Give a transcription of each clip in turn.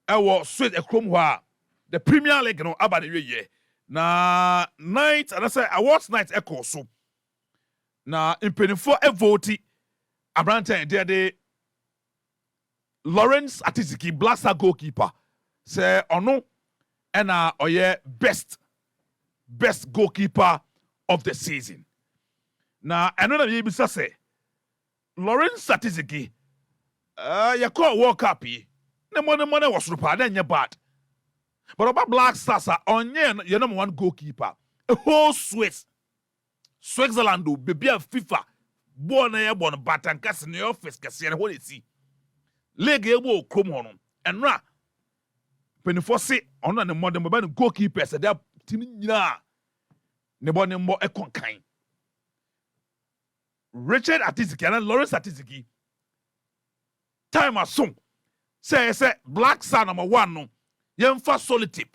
ɛwɔ Swiss ekrom hɔ the Premier League no aba de wie na night and I say awards night ɛkɔ so na mpanimfoɔ vote abranten de Lawrence Atiziki Black Star goalkeeper say ɔno ɛna ɔyɛ best goalkeeper of the season na ɛno na yɛbisa sɛ Lawrence Atiziki yɛkɔ World Cup yi ne money wɔ soro paa na ɛnyɛ bad but about Black Stars ɔnyɛ yɛ number 1 goalkeeper a whole Switzerland do baby a FIFA bɔɔl na yɛ bɔ no batankasi ne office kɛseɛ no hɔ na esi league yɛ bɔ okrom hɔ no ɛnora mpanimfoɔ se ɔno na ne mmɔden bɛba ne goalkeepers ɛda team nyinaa ne bɔ ne mmɔ ɛkɔnkan Richard Atiziki and Lawrence Atiziki time asom say Black Star number 1 no yɛmfa solitip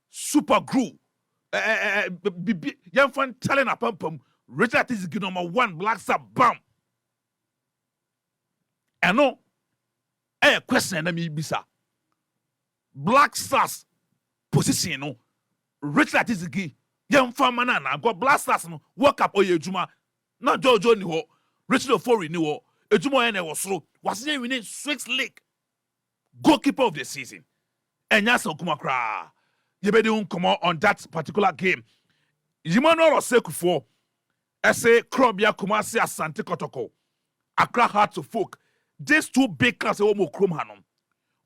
super glue yɛmfa talent apampam Richard Atiziki number 1 Black Star bam ɛno ɛyɛ question na mi bisa Black Stars position no Richard Atiziki yɛmfa mana na go Black Stars no World Cup oyɛ adwuma na Jojo ni hɔ Richard Ofori ni hɔ adwuma yɛ na ɛwɔ soro wasɛ winning Swiss League goalkeeper of the season enya sa kuma kra yebedi come on that particular game Emmanuel Osekufo ese Krobia Kumasi Asante Kotoko Accra Heart to Folk these two big class e wo mo krom hanom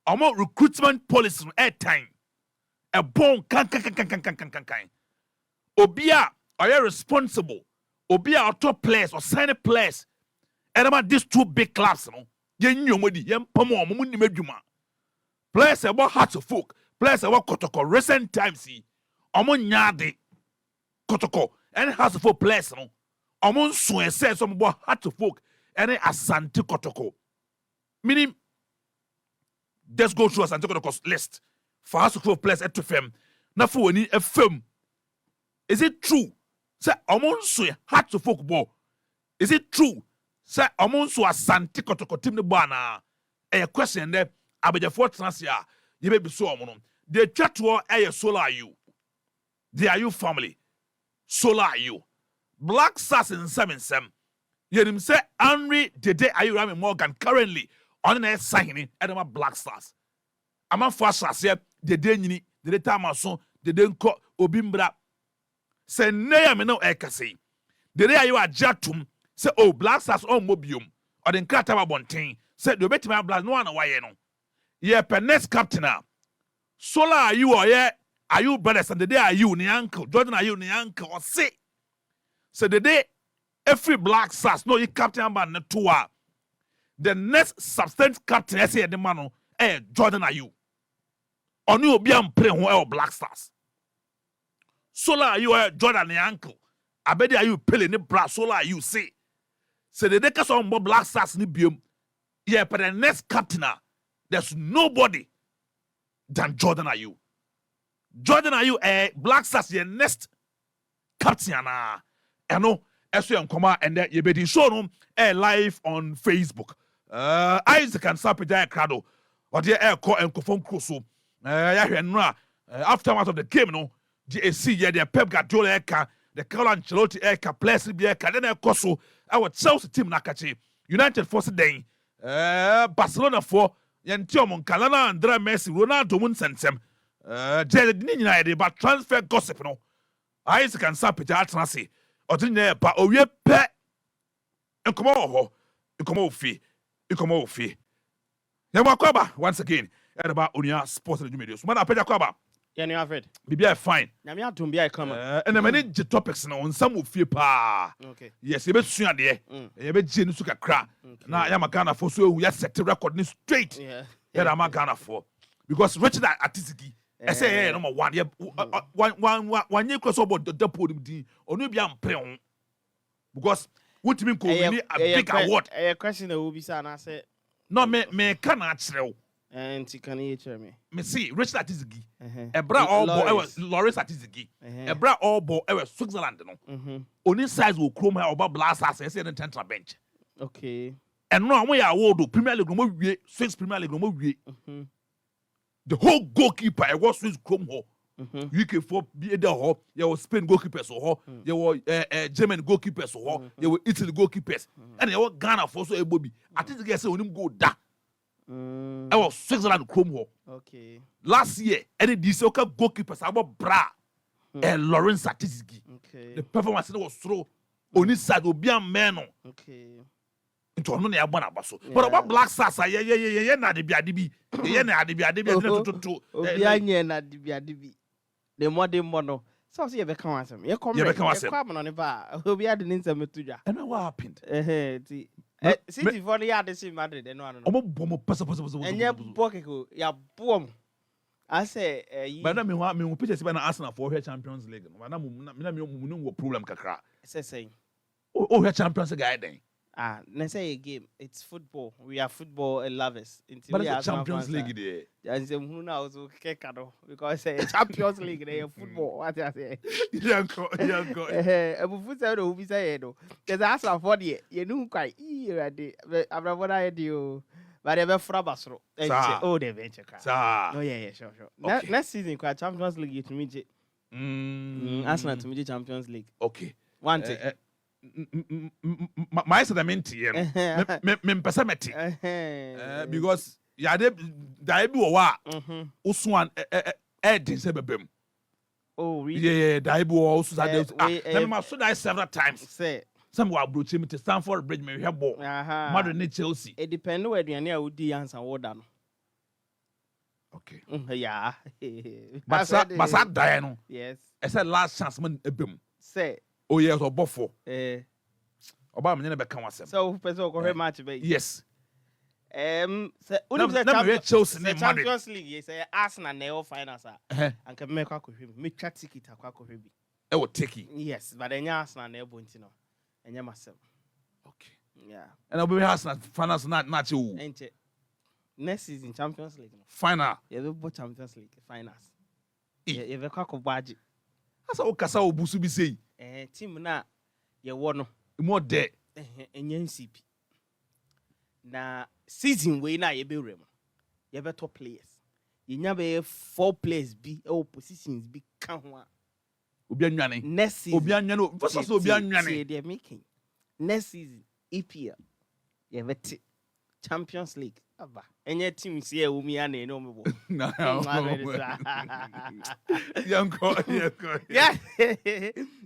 omo recruitment policy no air time a bon kan obia are responsible obia auto players or sign players and about these two big clubs no yen nyomodi yen pamo omo nim adwuma players about Heart to Folk players about Kotoko recent times see omo nyaade Kotoko and Heart to Folk players no omo nso ese so mo Heart to Folk and Asante Kotoko meaning let's go through Asante Kotoko's list for Heart to Folk players at FM na for woni FM is it true say omo nso Heart to Folk ball is it true say omo nso Asante Kotoko team ne ball na a question there abejafo transia ye be so omo no the twatwo solar you they are you family solar you Black Stars in 77 yenim say Henry Dede Ayurami Morgan currently on na signing edema Black Stars ama fo asase Dede nyini Dede tamaso Dede nko obimbra say neya me no ekase Dede ayo ajatum say oh Black Stars on mobium or den krata ba bonten say do betima Black no na waye no ye per next captain solar are you brothers and the day are you ni uncle Jordan are you ni uncle or say the day every Black Stars no you captain man na toa the next substantive captain say the man Jordan are you on you be am play who Black Stars solar are you Jordan ni uncle abedi are you pele ni bra solar are you say the day case on Black Stars ni biom yeah per the next captain there's nobody than Jordan Ayew. Jordan Ayew, Black Stars, your next captain. I know, as you come and you be show them live on Facebook. Isaac and Sapija Crado, or the air call and Kofon Crusoe. Aftermath of the game, no, GAC, the Pep Guardiola, the Carlo Ancelotti, Plessy, then Koso, our Chelsea team Nakachi, United Force Day, Barcelona 4. Yantiomon Kalana Andrea Messi Ronaldo mun sensem Jedi but transfer gossip no Isaac and Sapita Atnasi Otinye pa owie pe Nkomo ho Nkomo fi Yamakwaba once again about Onua Sports and Medios man apeja kwaba yani Alfred bibia fine nyame atom bia kama and many topics no on some of fie pa okay yes you be sua de you be gye nusu kakra na Yamakana for so we set record ni straight yeah Yamakana for because Richard Atiziki I say number 1 yeah one year cross about the podium din onu bia mpre ho because what mean ko win a big award question that will be say na say no me can achrew and you can hear me see Richard Atizigi ebra all boy Lawrence Atizigi ebra all boy Switzerland no oni size will chrome her oba Black Stars say the central bench okay and no we are award Premier League no wie Swiss Premier League no wie the whole goalkeeper I was Swiss Chrome ho. UK for be there ho. You were Spain goalkeepers ho. You were German goalkeepers ho. You were Italy goalkeepers. And you were Ghana for so a bobby. I think the guys say when go da. I was Switzerland Chrome ho. Okay. Last year, any this goalkeepers about Bra and Lawrence Satisiki. Okay. The performance was through only side will be a man. Okay. Into no near one abaso. But about Black Stars, yeah, na de biadibi. Yeah, na de biadibi to. Obianye na dibi. The modern mono. So see you become awesome. You come on the bar. Obi had an instant to. And what happened? City for the yard is in Madrid and one. And your pocket, ya boom. I say, but I mean, what me put a Arsenal for her Champions League. No problem, Kakra. Saying, oh, her Champions League. Let's say a game. It's football. We are football lovers. But it's Champions League there. And who knows who kekado because Champions League there football. What I say? Yeah, go. Abu Fusa who be say no. There's Arsenal for the you know quite ready. Abra what I do. But ever frabasro. Oh, the venture car. Oh yeah, sure. Next season, quite Champions League to meet it. Arsenal to meet Champions League. Okay. One thing. My sedamenti me pesameti because ya de dai bi wo wa uswan din se bebem. Oh really? Yeah, dai bi wo usu sa de me so die several times. Say some wa broach me to Stamford Bridge me hwe ball. Madrid ne Chelsea. It depend where aduane a wodi answer order no. Okay. Yeah. But that die no. Yes. I said last chance man ebem. Say oh yes, or buffo. Oba me never come wasem. So person go match be. Yes. Champions League yes, Arsenal na finals and can make akwohwe me twa ticket akwohwe bi. E wo take. Yes, but enya Arsenal na ebonti no. Enya masem. Okay. Yeah. And I'll be Arsenal finals not you. Enche. Next season Champions League no. Final. You will bo Champions League finals. You will kwako budget. Asa o kasa obusu bi sei. Team na ye wo no more there enye NCP na season we na ye be rem ye be top players ye nya be 4 players bi e positions bi ka ho a obi anwane next season obi anwane versus obi anwane they making next season EPL ye be Champions League aba enye team si e umi ana no me bo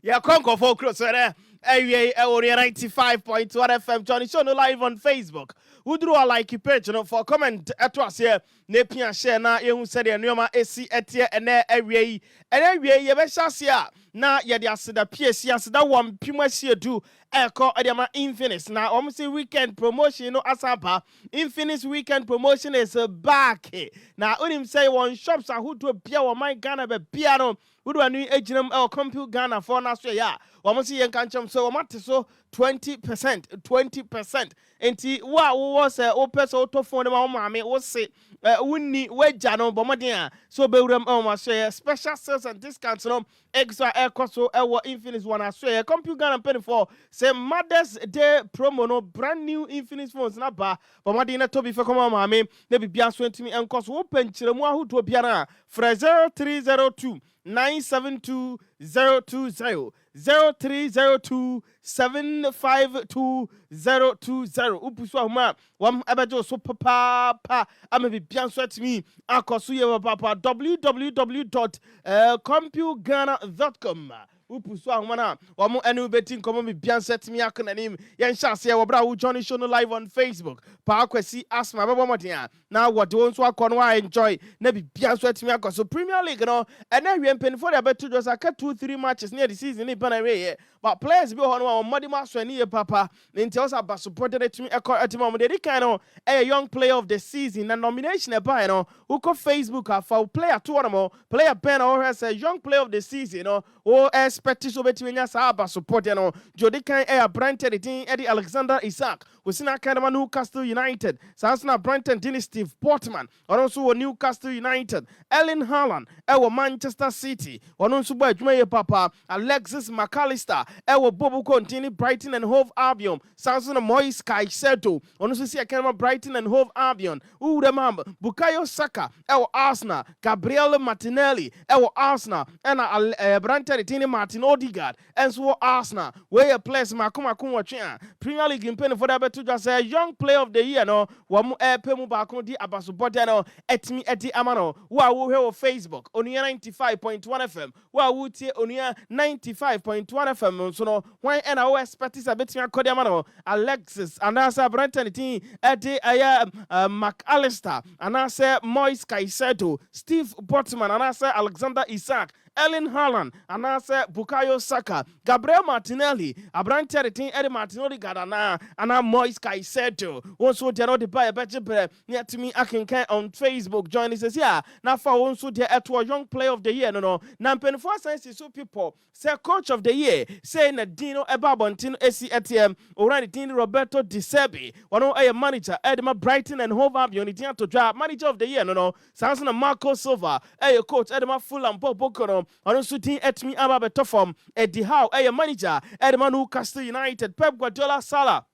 yeah conquer for cross there Awie 95.1 FM Johnny show no live on Facebook. Who drew a like page no for comment to us here. Ne pia share na ye hu said nneoma esi etie ene awie ye be shasia na ye de aseda PAAA aseda won pimasie du eko ediama Infinix na say weekend promotion no asaba Infinix weekend promotion is back na onim say one shops ahudo bia wo man Ghana be bia no who do anu eginam compute Ghana for na so ya say yen kan chem so mate so 20% enti wo say o person to phone ma maame wo say wunni weja no bomodin so bewuram ma so special sales and discounts no extra air cost so Infinix one so compute Ghana penny for say Mother's Day promo no brand new Infinix phones na ba bomodin na to bi fe koma maame na bibia so ntimi enkoso wo panchiremu ahudo bia na fra 0302 972 020 0302 752 020 upusu ahuma wam abajo so papa amabi bianso atimi akoso ye papa www.computeghana.com upusu ahuma na wam enu beti nkomo bi bianso atimi akonanim yen hyase ye wobra wo Johnny show no live on Facebook pa akwasi asma babo modin na wode won so akọ no enjoy na bi bianso atimi akoso Premier League no ena hwe mpenfo de beto just aka 2-3 matches near the season ni bana we but players be hono on modi maso ni papa nti also ba supported it to me atima mo dey kind of a young player of the season na nomination e ba no who ko Facebook afa player to one more player pen or has a young player of the season no o expect so betimi nya sa ba support no jodi kan e branded it Eddie Alexander Isaac Osina Kanama Newcastle United. Sansana Brighton Dini Steve Portman. Also Newcastle United. Erling Haaland. Manchester City. Also Jumaye Papa. Alexis McAllister. Bobo Contini Brighton and Hove Albion. Sansana Moise Caicedo. Also see Kanama Brighton and Hove Albion. Remember Bukayo Saka. Arsenal. Gabriel Martinelli. Arsenal. And Brantari Tini Martin Odegaard. And so Arsenal. Where a place Makuma Kumwachia. Premier League in Penny for that to just say young player of the year. No, Wamu Pemu Bakundi Abasupotano. Etmi Eti Amano. Wow, Facebook. Onia 95.1 FM. Wow, Onia 95.1 FM. So no, why and our expertise a bit Kodiamano. Alexis. And I say Brenton T. Eti McAllister. And I say Moise Caicedo. Steve Portman. And I say Alexander Isak. Erling Haaland, and I say Bukayo Saka, Gabriel Martinelli, Abrante Retin, Eddie Martinelli Gadana, and I'm Moise Caicedo. Also, they know the buy a better near to me. I can on Facebook. Join us here. Now, for also, they are to a young player of the year. No, Nampen for sense so people say coach of the year, saying that Dino Ebabontino SCATM, already Dino Roberto Di Serbi, one of a manager, Edema Brighton and Hove Albion, to draft manager of the year. No, Sanson Marco Silva, a coach, Edema Fulham, Bobokono. Also, team at me about better form. Eddie Howe, a manager, Edman Newcastle United, Pep Guardiola Salah.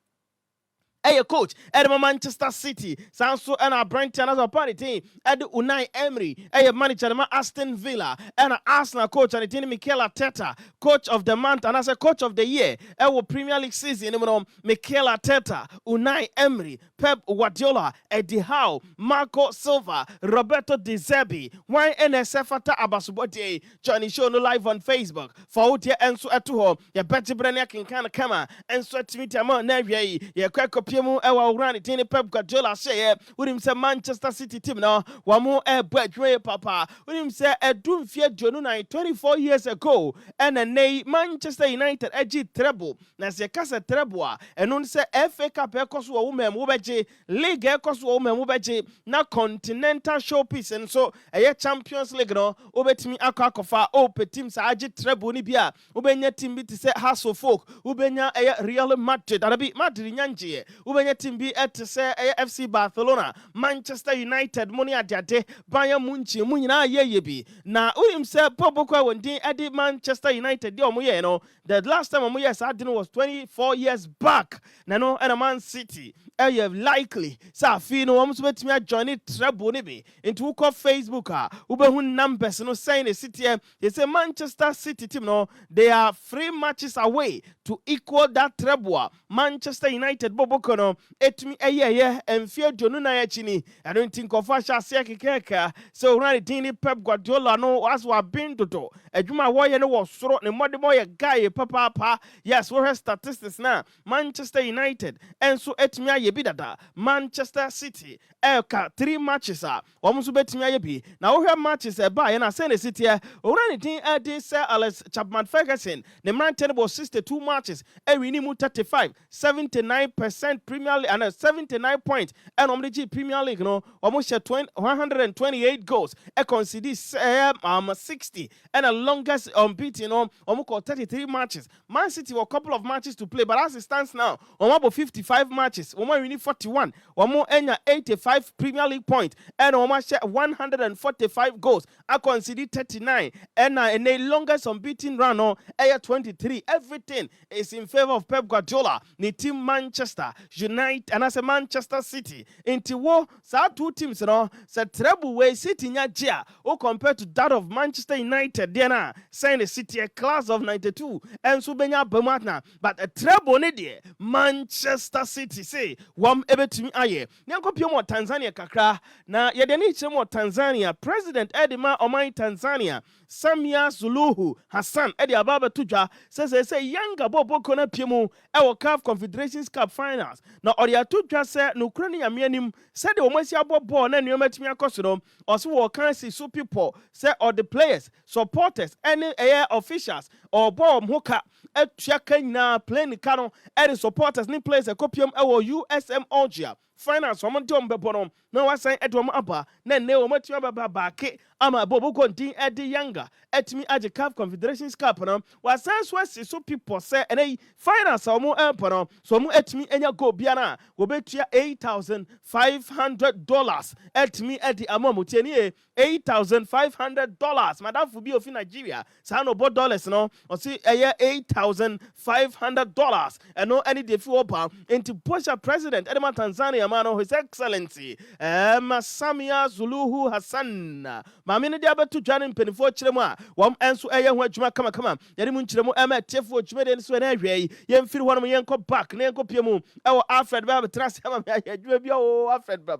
Hey, coach, at Manchester City, Sanso and our Brenton as a party team, at Unai Emery, hey, manager, Aston Villa, and Arsenal coach, and the team Mikel Arteta, coach of the month, and as a coach of the year, our Premier League season, Mikel Arteta, Unai Emery, Pep Guardiola, Eddie Howe, Marco Silva, Roberto Di Zerbi, why NSF at Abasubote, Johnny Show no live on Facebook, for out here and so at home, your Betty Brenner can kind of come and so to meet him on Nevia, your crack up. Rani Tini Pep Guardiola say with him say Manchester City team now one more bread papa with him say a doom fear Jonuna 24 years ago and a Manchester United edgy treble na se kasa treble and on say FA Cup ekos wo women wobeje league ekos wo women wobeje na continental showpiece and so a Champions League no obetimi akakofa ope team sa agi treble ni bia obenya team bi te say Hasselfolk obenya Real Madrid arabi Madrid nyanje ubenya timbi say FC Barcelona, Manchester United, money adiade, Bayern Munich, munyina ye bi. Na unim say Pobokwa wendi edi Manchester United di omuye no. The last time omuye sa didn't was 24 years back. Na no and a Man City. Likely sa fi no omuso betimi join it treble ni bi. Into ko Facebook ube numbers no saying the City they say Manchester City team no they are 3 matches away to equal that treble. Manchester United Bobokono etumi enfie jonu na yachini I don't think of asha se kekeka so run dini Pep Guardiola no as we been to adwuma wo ye no wo soro ne modemo ye guy papa yes we have statistics now Manchester United and so etumi aye bi dada Manchester City elka 3 matches omuso betumi aye bi na wo have matches ba ye na say the City run din ade say Alex Chapman Ferguson ne man tenable 62 matches win mu 35 79% Premier League and 79 points and omdg Premier League no almost 128 goals e concede 60 and the longest unbeaten almost 33 matches. Man City were a couple of matches to play but as it stands now about 55 matches win 41 enya 85 Premier League points and almost 145 goals I concede 39 and the longest unbeaten run 23. Everything is in favor of Pep Guardiola ni team Manchester United and as a Manchester City into war sa 2 teams no say treble way City nya gia o compared to that of Manchester United there na saying the City a class of 92 and so benya bematna but a treble ne there Manchester City say wam ebetumi aye nyanko pio mo Tanzania kakra na ye de ni chemo Tanzania President Edima Omai Tanzania Samia Suluhu Hassan Edi Ababa Tuja says Yanga Bobo Kona Piemu Ewo CAF Confederations Cup Finals. Now Odia Tuja said no Ukrainian Yamianim said the Omosia Bobo and Yometimia Kosodo or so can see so people say or the players, supporters, any air officials or bomb hooker at Chakana playing the canon and supporters ni players a copium Ewo USM Algia finance omo nti omo bebo no na wasan ede omo aba na ne omo tumi aba baake ama bobo kontin ede younger etimi age CAF Confederations Cup no wasan so asi so people say ene finance omo empo no so omo etimi enya go bia na wo betua $8,500 etimi ede amom tieni $8,500 madam fu bi ofi Nigeria sa no bo dollars no o si eye $8,500 eno any dey fi opa into Posha president edema Tanzania man His Excellency Samia Suluhu Hassan mame ne dia betu dwane mpenifo kiremu a wom enso eye ho adwuma kama yare mu nkiremu tefo adwuma de so na ahwei yemfiri hono yenko back na yenko piemu ewo Alfred ba betrase ama me adwuma bia o Alfred bra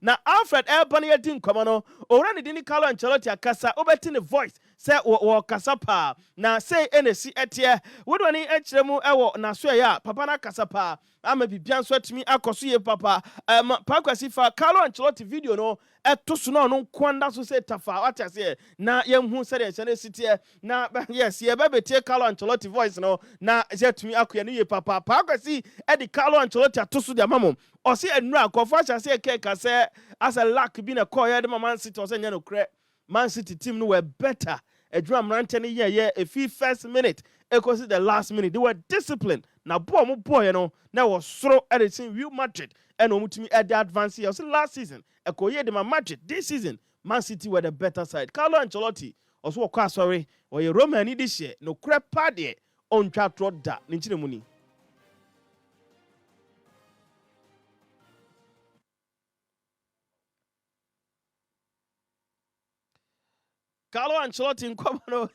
na Alfred bana yedi nkoma no owura ne dini Carlo Ancelotti akasa obeti ne voice say wo kasa pa na say enesi etie wodo ni ekiremu ewo na so ya papa na kasa pa ama bibia nso atimi akoso ye papa pa kwasi fa Carlo Ancelotti video no eto so no kwanda so say tafa watase na yemhu say de chane sitie na yes ye ba betie Carlo Ancelotti voice no na je atimi akoye no ye papa pa kwasi e di Carlo Ancelotti atoso de amamo o se enura akofo acha say keka say as a lack bi na call ye de Man City o say nya no kre Man City team no were better. A drum ranting yeah, a few first minute, equals the last minute. They were disciplined. Now, boy, you know, now was throw at the same Real Madrid and Omutimi at the advance year. So last season, a Koye de Madrid. This season, Man City were the better side. Carlo Ancelotti also sorry, or a Roman this year, no crap party on chat road that Ninchine Muni. Carlo Ancelotti nkwamano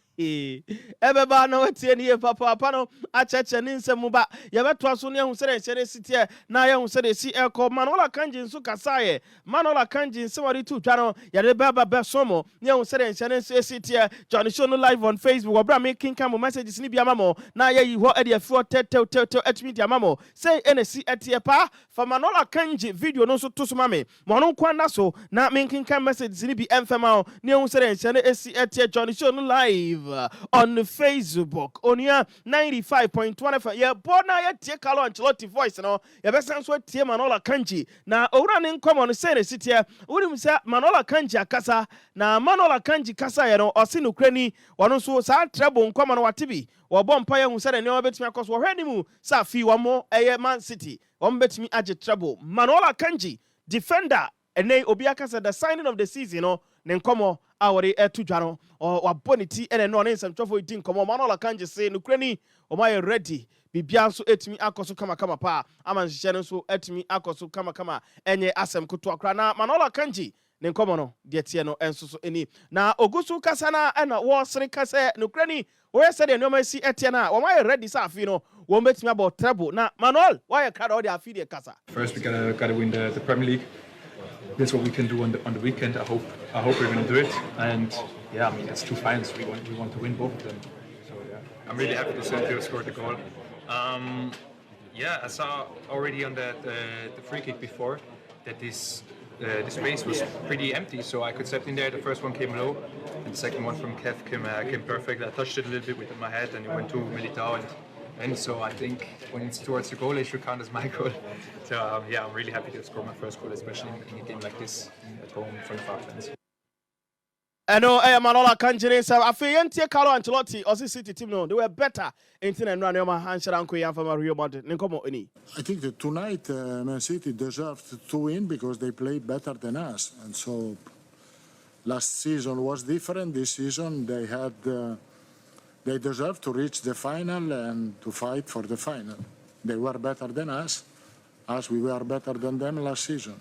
ebeba na wetie ne papa no acheche ne nsemu ba yebeto aso ne hu sere nsere sitie na ye hu sere si eko Manola Kanji nso kasaye Manola Kanji nse wari tu twa no ye de baba be somo ne hu sere nsere sitie Johnny Show no live on Facebook obra me kinka mo messages ni bia mamo na ye yi ho e de afuo tetew etimi dia mamo say enesi etie pa fa Manola Kanji video no so to so mame mo no kwanda so na me kinka messages ni bi emfema ne hu sere nsere etie Johnny Show no live on Facebook Onua 95.1 yeah bona ya tie Carlo Ancelotti voice no ya besan so tie Manola Kanji na owura ne nkomo no say ne sitie wunim say Manola Kanji akasa na Manola Kanji kasa ye no osi no krani wono so sa treble nkomo no watebi wo bompa ye hu say ne obetimi akoso wo hwani mu sa fi wo mo Man City wo betimi age treble Manola Kanji defender ene obi akasa the signing of the season no ne nkomo awore etudwa no waboniti ene no ne nsɛmtwɔfo edi nkomo Manola Kanji say no krani o my ready bibia nso etimi akoso kama pa ama nhyehyɛ nso etimi akoso kama enye asɛm koto akra na Manola Kanji ne nkomo no de tie no enso so eni na ogusu kasa na na wo sere kasa no krani wo yɛ sɛ de no ma si etie na wo my ready sa afi no wo betimi about treble na Manuel why you crowd all the afi de kasa first we gotta win the Premier League. That's what we can do on the weekend. I hope we're going to do it. And yeah, I mean it's two finals. We want to win both of them. So yeah, I'm really happy to Sergio scored the goal. Yeah, I saw already on the free kick before that the space was pretty empty, so I could step in there. The first one came low, and the second one from Kev came perfect. I touched it a little bit with my head, and it went to Militao. And so I think when it's towards the goal, it should count as my goal. So yeah, I'm really happy to score my first goal, especially in a game like this at home in front of our fans. I know Manola Kanji say afi Carlo Ancelotti or City team no they were better in tin and run your handshake ko yan from Real Madrid. I think that tonight Man City deserved to win because they played better than us, and so last season was different. This season they had. They deserve to reach the final and to fight for the final. They were better than us, as we were better than them last season.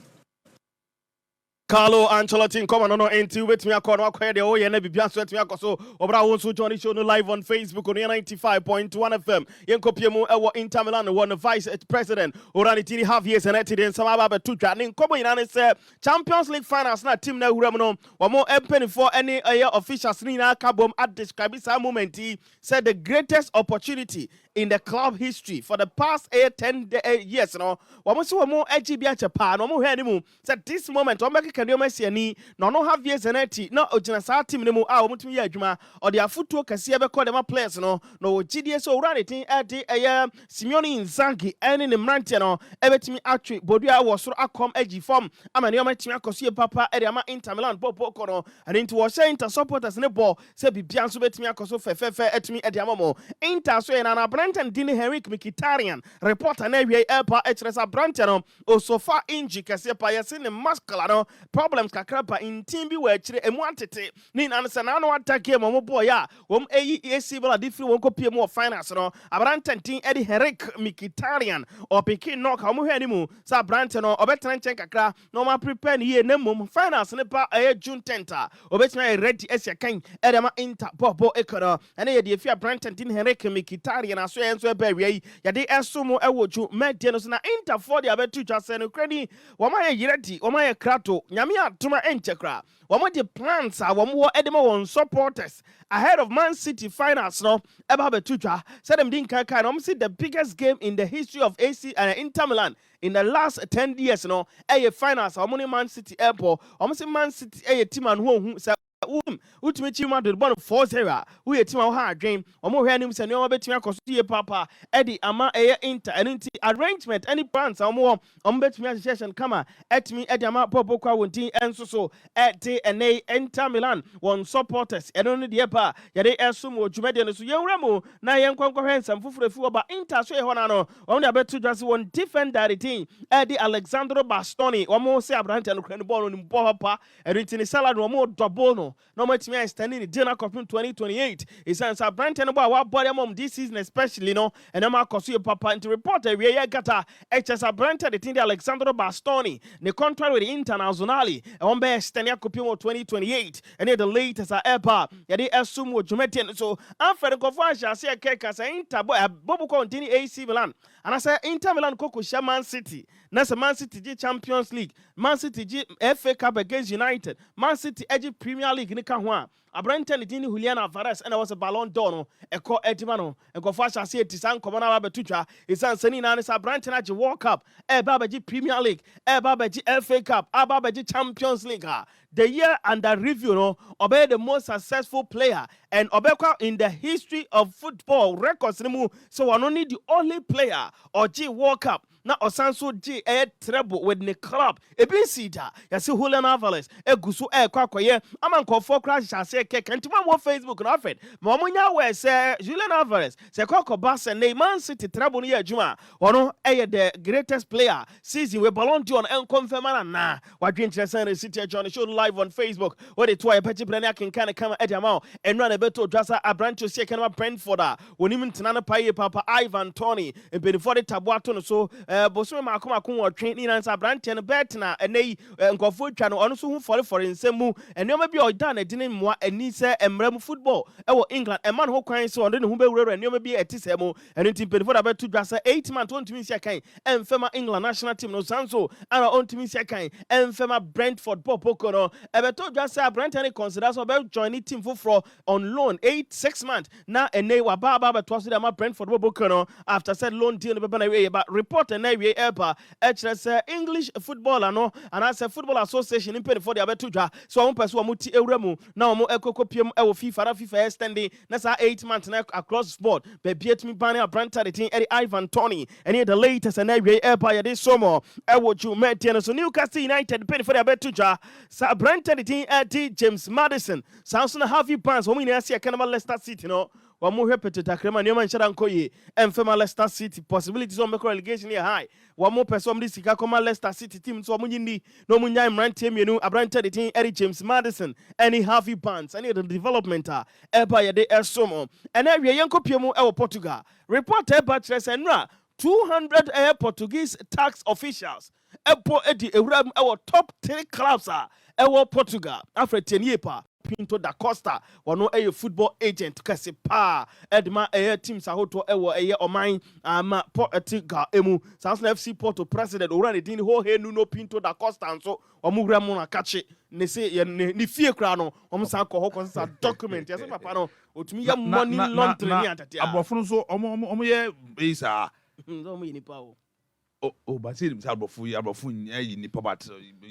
Carlo Ancelotti come on into with me akọ no akọ de o ye na bibia so etumi akoso obra won so Johnny Show no live on Facebook on 95.1 FM yenkopie mu ewo Inter Milan won vice president orani tini half years and etide nsama ba betu twa ne nkomo ina ne se Champions League finals na team na huram no wo empany for any officials ni na kabom at describe this moment said the greatest opportunity in the club history for the past 10 years. No, wɔn so wɔn agyi bi akyɛ paa na wɔn hwɛ anim sɛ this moment wɔn bɛkeka nneɛma asi ani na ɔno Javier Zanetti na ogyina saa team no mu a wɔn tumi yɛ adwuma ɔde afotuo kɛseɛ bɛkɔ dɛm players no na wɔgyidie sɛ owura ne tin ɛde ɛyɛ Simeone Inzaghi ɛne ne mmeranteɛ no ɛbɛtumi atwe bodua wɔ soro akɔm agyi fam ama nneɛma tumi akɔ so yie papa ɛde ama Inter Milan pɔpɔ no ɛne nti wɔhyɛ Inter supporters ne bɔ sɛ bibia nso bɛtumi akɔ so fɛfɛɛfɛ ɛtumi ɛde ama mo Inter so yɛ na Branton Dini Henrik Mkhitaryan reporter na awie ɛpa ɛkyerɛ sɛ Branton no osofa injury kɛseɛ pa yɛse ne muscular no problems kakra pa ntin bi wɔ akyire emu atete ne nan sɛ na no attack game mo boy a wɔm ɛyi AC ball different wɔn kopie mu wɔ finals no Branton Dini Eddie Henrik Mkhitaryan ɔpeke knock a mo hwɛ animu sɛ Branton no ɔbɛtena nkyɛn kakra na ɔma prepare ne yie na mmom finals ne pa ɛyɛ June 10th a ɔbɛtumi ayɛ ready ɛsɛ kan ɛde ma Inter bɔbɔ ekɔrɔ ɛne yɛ de efia Branton Dini Henrik Mkhitaryan aso yɛ nso ɛbɛ awie yi yɛde ɛso mo ɛwɔ ju mɛdeɛ no so na Inter for de abɛtu twa sɛ no kredi wɔn ayɛ ready wɔn ayɛ krato nyame atoma ɛnkyɛ kra wɔn de plans a wɔn wɔ ɛde ma wɔn supporters ahead of Man City finals no ɛba abɛtu twa sɛ dem din kan na wɔn see the biggest game in the history of AC and Inter Milan in the last 10 years no ɛyɛ finals a wɔn ne Man City airport wɔn see Man City ɛyɛ team and who sɛ ultimate team at the bottom 4-0 we a team ha dream omo hwe anim se ne omo betumi akoso papa edi ama eye Inter and arrangement any plans omo betumi association kama etimi edi ama popo kwa wontin enso so eti ene Inter Milan won supporters eno ne de pa yede esum odwumade no so yenwura mu na yenkwankwa hwe nsam foforo fi oba Inter so ye ho na no omo de abetu dwase won defender the team edi Alexandro Bastoni omo se abrante no kra ne ball no ni papa enti ni salad omo double no no much me standing in dinner copy 2028 is answer Branton about what body mom this season especially no and I'm a papa into reporter we gata HS Branton the thing Alexandro Bastoni the contract with the Internazionale and one best standing copy 2028 and the latest ever yeah they assume what Jumetian so Alfred Takyi say cake as Inter Bobo continue AC Milan and I say Inter Milan Coco Man City Nasa Man City G Champions League Man City G FA Cup against United Man City Edge Premier League ni kahwa Branton Dini Julian Alvarez and I was a Ballon d'Or eko edimano eko fasha say tisan komo na ba betutwa isan sani na sa Branton age World Cup baba G Premier League baba G FA Cup baba G Champions League the year under review no obey the most successful player and obekwa in the history of football records mu so one only the only player or G World Cup na osanso G treble with the club ebi sida yase Julian Alvarez eguso kwakoye amankofo crash say keke ntima mo Facebook na Alfred ma omunya we say Julian Alvarez say kokoba say Man City treble no ye adwuma ono the greatest player season we Ballon d'Or and confirm na wadwen kire City John show live on Facebook where the two peti plan can come at amount and run a better dressa a branch to second Brentford wonim tinana paye papa Ivan Tony and before the tabuato so boso makoma kun training and branch and betina and they nkofo twa no ono so hu for nsemu and no be o dan edine mwa ani se emrem football e wo England e man ho kwan so on no hu be wura no be etisemo and team before that better dressa 8 man to ntimi sia kan emfema England national team no sanso ana on ntimi sia kan emfema Brentford popoko no ebeto just say Branton consider so be join the team for on loan 6 months na ene wa baba beto so dem Brentford popoko no after said loan deal no be na we but report na we ever say English footballer no and as a football association in for the abeto dwa so one person muti ewremu na omo ekokopiem e wo FIFA extending na sa 8 months na across board be bietimi ban Branton the team Ivan Tony and the latest and we ever ya this summer e wo ju metian so Newcastle United pay for the abeto dwa sa Branton the team James Maddison sounds na have you pants wo ni asia kanama Leicester City no wa mo hwepete takrema ne man shara nkoye emfema Leicester City possibilities on make relegation here high wa mo person di sika koma Leicester City team so mo nyindi no mo nyai mrante mienu Branton the team James Maddison any Harvey Barnes any the development eba ye de esomo and we yenkopiemu e wo Portugal report eba tres enra 200 Portuguese tax officials epo edi ewuram e wo top 3 clubs e wo Portugal Alfred Takyi Pinto da Costa ono a football agent kase pa edma teams ahoto ewo oman ama Portugal emu Samson FC Porto president owura din ho he Nuno Pinto da Costa nso omugura mu na kache ne se ni fie kra no omsa ko ho konsa document yase papa no otumi ya money laundering atatia abofo nso omo ye isa omo yini pa o but see him abofo yi ni pa but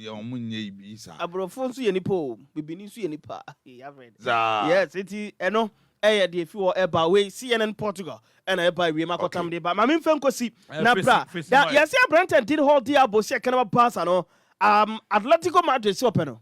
omo nye isa abrofo nso ye ni pa o bibini nso ye ni pa Alfred yes eti eno de fi wo eba we CNN Portugal and eba we makotam de ba ma me mfen kosi na bra yes Brentford did hold the abose kana pass no Atletico Madrid si openo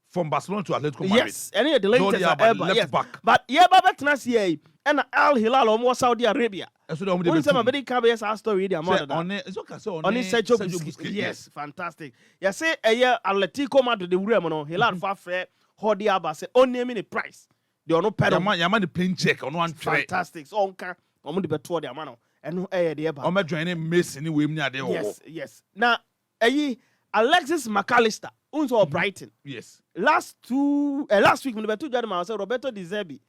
from Barcelona to Atletico Madrid. Yes, any of the latest ever. Yes. Back. But yeah, Baba Tennessee and Al Hilal almost Saudi Arabia. That's what I'm some very cabias our story. Their mother. It's okay. So on Sergio Busquets. Yes, fantastic. You say a year Atletico Madrid the Remono Hilal Fafre Hodi Abba say only a price. They are no pedal. Yaman the plane check on one fantastic. So on car on the better their man and no air the Eba. I'm not joining Miss anyway. Yes. Now Alexis McAllister. Unso Brighton. Yes. Last week when we two gentlemen say Roberto De Zerbi.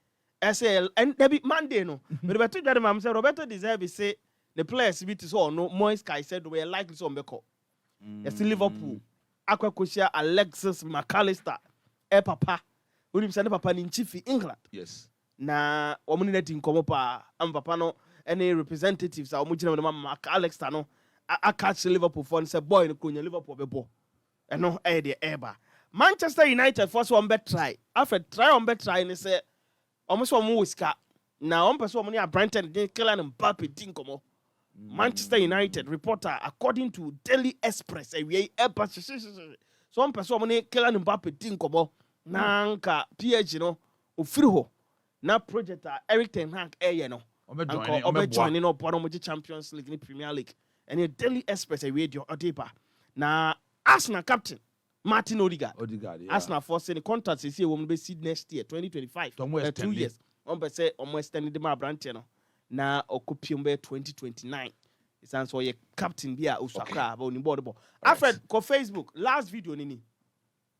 I say and Debbie Monday no. When we two gentlemen say Roberto De Zerbi say the players bit so no Moise Kai said we are likely to mbeko. Yes Liverpool. Akwa kosia Alexis McAllister. Papa. Unim say papa ni chief England. Yes. Na omuni net nkomo pa am papa no any representatives a omugina no McAllister no I catch Liverpool for say boy no kunya Liverpool bebo. And no idea ever. Manchester United first one bet try. After try on bet try and say almost one more whisker. Now one person money at Brighton didn't kill and Mbappe didn't come. Manchester United reporter according to Daily Express so one person money kill and Mbappe didn't come. Nanka PH no ufriho na project Eric Ten Hag no. Obe joining up one Champions League in Premier League and a Daily Express radio odepa. Na Arsenal captain Martin Odegaard. Yeah. Arsenal forcing the contract is here will be seed next year 2025. 2 years. On be say almost extended the branch no. Na okupium be 2029. It's answer your captain bia usakra about ni board ball. Alfred ko Facebook last video nini.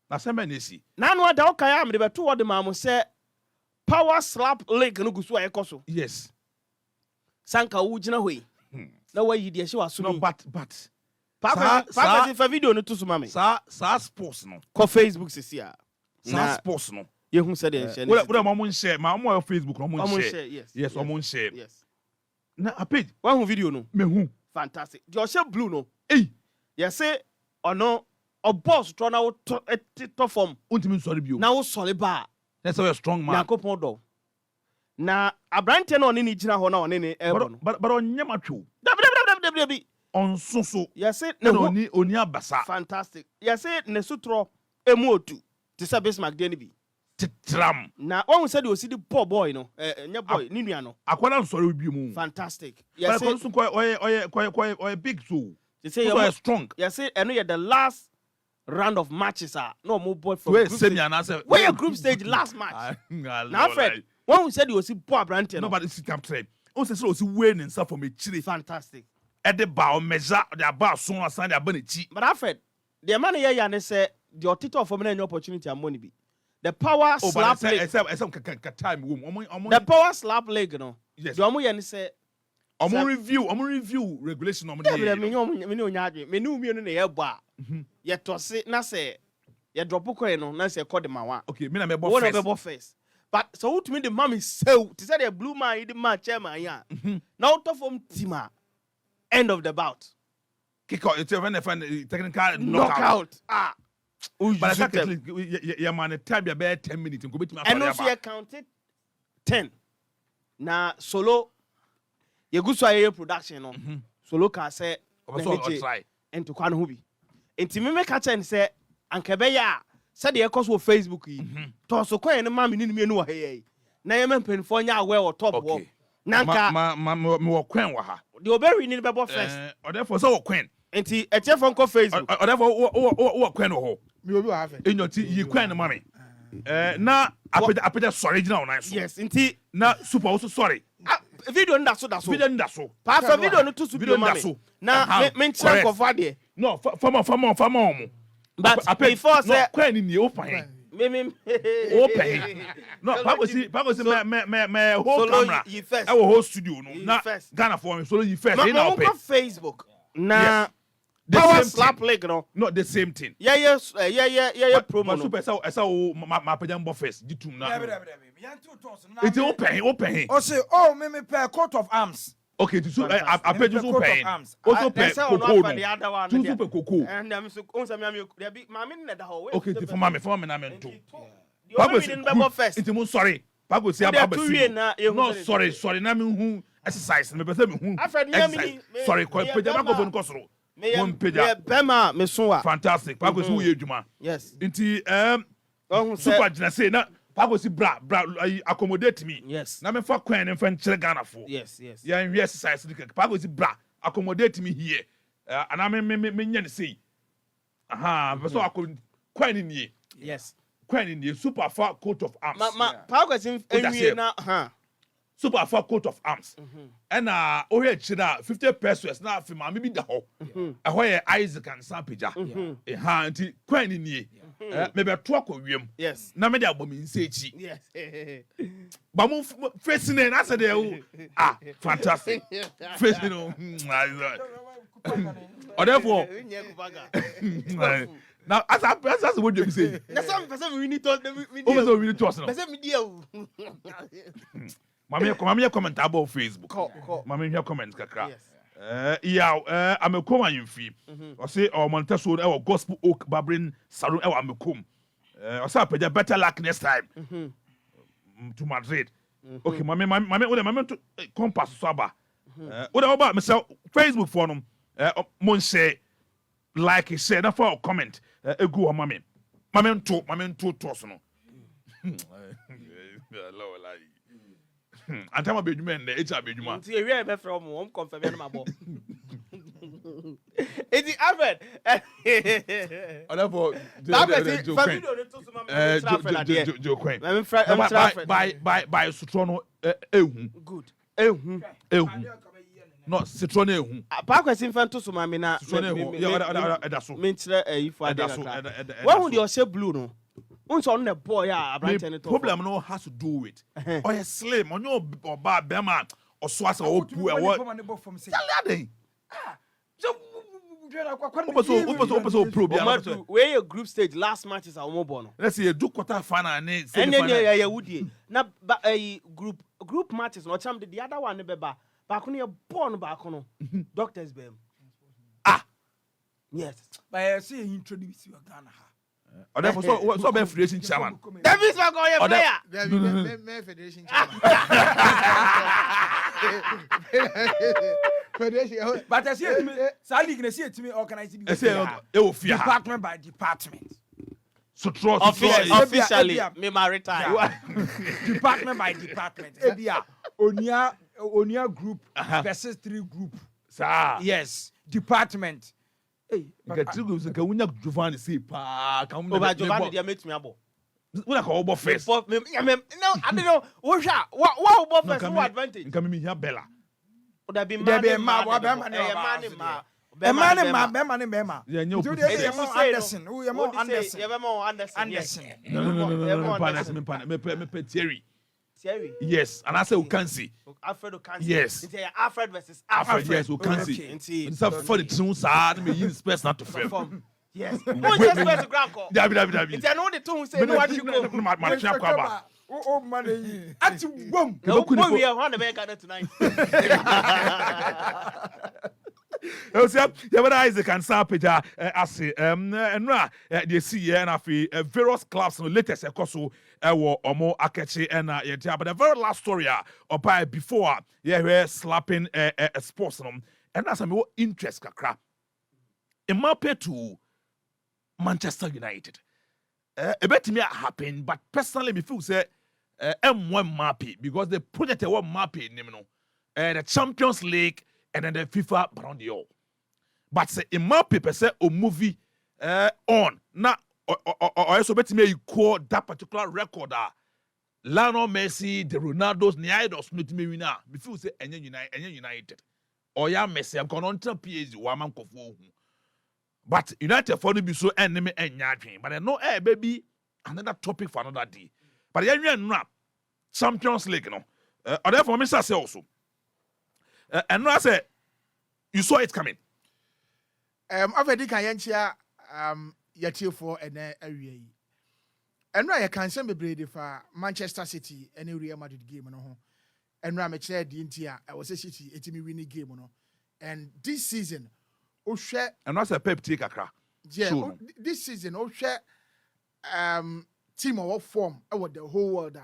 Na sembe nesi. Na no da okaya am de be to word ma say power slap leg no gusu ayekoso. Yes. Sanka wugina hoi. Na wa yidi ehwe asumi. No but Papa for video no to so mame. Sa sports no. Ko Facebook sisia. Sa sports no. You who said it. What am share? My on Facebook no share. Yes. Yes, I'm share. Yes. Na a page. One video no. Me hu. Fantastic. You share blue no. Hey. You say ono a boss try na to form. Untimi sorry bio. Na wo sorry ba. That's a strong man. Yakopon do. Na abrante no ni gina ho na one ne ebo no. But onyam atwo. Dabi. On so. You say na oni abasa. Fantastic. You say ne sutro emu otu. Ti say Bismarck dey bi. Tram. Na one said you see the poor boy no. Nya boy ni nua no. Akwara nsori bi mu. Fantastic. You say oye big so. You say you strong. You say eno you the last round of matches are no more boy from group stage. Where your group stage last match. Now Fred, one said you see poor Brandon. Nobody sit up trade. On say so winning stuff from a chile. Fantastic. At the bar measure the bar soon as the ability. But Alfred, the man here and say the title for any opportunity and money be. The power slap leg. The power slap leg, no. Yes. The omo say. I'm review regulation. Me no na ye bo a. Ye to se na say ye drop coin no na say call the man. Okay, me na me bo first. But so what me the mommy say to say the blue man the man chairman ya. Now to form team end of the bout. Kick out it's when technical knockout. But exactly your man time be about 10 minutes go bet me. And also you counted 10. Na solo you go so production no. Solo can say try and to kwan ho bi. Enti me make a say anka be ya said the cause of Facebook yi. To so kwan no ma me ni mienu wa he. Na ye mempen fo nya aware or top wo. Nanka me wo kwan wa ha. The oberi ni be bo first. Or therefore so wo kwan. Enti eche fo nko Facebook. Or therefore wo kwan ho. Me obi wa have. Enyo ti yi kwan no mame. Na apeda sorry gina ona so. Yes, enti na super also sorry. Video nda so. Video nda so. Pastor video no to so video mame. Na me nchen ko fa de. No, fama. But before say kwan ni open. Open. No, Paco see me whole Solo camera. you first. Our whole studio no. You Na first. Ghana for me. Solo you first. Ma They now open pay. Facebook. Nah. Yes. The Power same slap thing. leg no. Not the same thing. Yeah, promo But no. super esa my pejambo first. Ditum na. It's It's open. Oh, say, oh, me pay coat of arms. Okay, so I pay Maybe just coat of open. arms. Also pay That's how cocoa. the other one. Two super cocoa. And I'm so there be my minute the whole. Okay, for me na me too. You already didn't remember first. It's mo sorry. Pago say There are about two years now, you No, who sorry. Na me hu exercise. Me person me hu. Alfred, you exercise. mean- Sorry, me- ko me- peja me- microphone ko soro. Me One peja. Bema me soa. Fantastic. Pago say wo ye adwuma. Yes. Nti Oh, super gina say na Pago say bra accommodate me. Yes. Na me fa kwan ne fa nkyere Ghana for. Yes. Yeah, we exercise the Pago say bra accommodate me here. And I me nya ne say. Aha, so akon kwan ni. Yes. Kwan ni super far coat of arms. Power question that's enwie it. na Super far coat of arms. And oh here china 50 pesos na fi ma me bi da ho. Ho ye Isaac and Sampija. Ha nti kwan ni nie. Me be to akowiem. Yes. Na me de abom nsechi. Yes. Ba mo facing na say de fantastic. Facing no. Or therefore now as what you say. Na some person we need to me Over so really toss now. person me dia. Mama comment about Facebook. Call. Mama here comment kakra. Yes. I'm a come and free. I say our Monteso our gospel oak barbering salon our amekum. I say I better luck next time. To Madrid. Okay, mama to compass swaba. What about myself Facebook for them? Mon say like share na for comment. Egu o mama. Mama to toss no. Hello like. Antama bedwuma en echa bedwuma. Nti ewie be from hom confirm na mabo. Eti Alfred. Therefore, Family no to so mama Joe Queen. I'm Alfred. By Sutrono ehu. Good. Ehu. No, Sutrono ehu. Pa question fan to so mama na. Sutrono ehu. Yeah, edaso. Me nkyerɛ ayifo ade Edaso. kakra. When would you say blue no? Unso on the boy ya abrante ne to. Problem no has to do with. Or you slim, on your ba bema or swasa or pu e what. Open probe. Where your group stage last match is our mobile. Let's see, do quarter final and And then yeah woody. Na group matches no cham the other one be ba no you born back no. Doctors be. Yes. But I see you introduce you Ghana. Or therefore, so be federation chairman. That is what go your player. Me federation chairman. Federation. But I see it me. Sally can see it to me organize I say, e fear. department by department. So trust Officially, me my retire. Department by department. Ebia Onia group versus 3 group. Sir. Yes, department. Hey, Get two groups can win Giovanni say pa can Over Giovanni dia make me abo. When I call over first. No, I don't know. What first no advantage. Can me here Bella. There be ma Yeah, no. Anderson. Who you more Anderson? Anderson. No. Me Terry. Thierry. Yes, and I say we can see. Alfred Takyi. Yes. It's Alfred versus Alfred, yes, we can see. Okay. It's a funny tune, sir. Me use space not to fail. Yes. Who just went to ground call? Dabi. It's another the two say no what you go. My champ kwaba. Oh money. Ati wom. No, we are on the back tonight. You see, you have Isaac and Sampija as and they see here and afi various clubs no latest ekoso ewo omo akechi and yeah, but the very last story or before we're slapping sports no and that's some interest kakra. In my pay to Manchester United. A bit me happen, but personally me feel say M1 mappy because the project was mapping the Champions League and then the FIFA Ballon d'Or. But say in my paper say a movie on now or also bet me equal that particular record Lionel Messi, the Ronaldo's, the idols not me winner. Me feel say any United. Or ya Messi I'm going on to PSG woman kofo. But United for be so enemy and yarding. But I know baby another topic for another day. But yeah, you know, Champions League, you know. And therefore, Mr. say also. And I say, you saw it coming. Already can yenchia yeti for and area. And I can send me brady for Manchester City and Real Madrid game no. And I chair the India. I was a City, it's me winning game no. And this season, share And I say Pep take a crack. yeah, this season, share team or form over the whole world.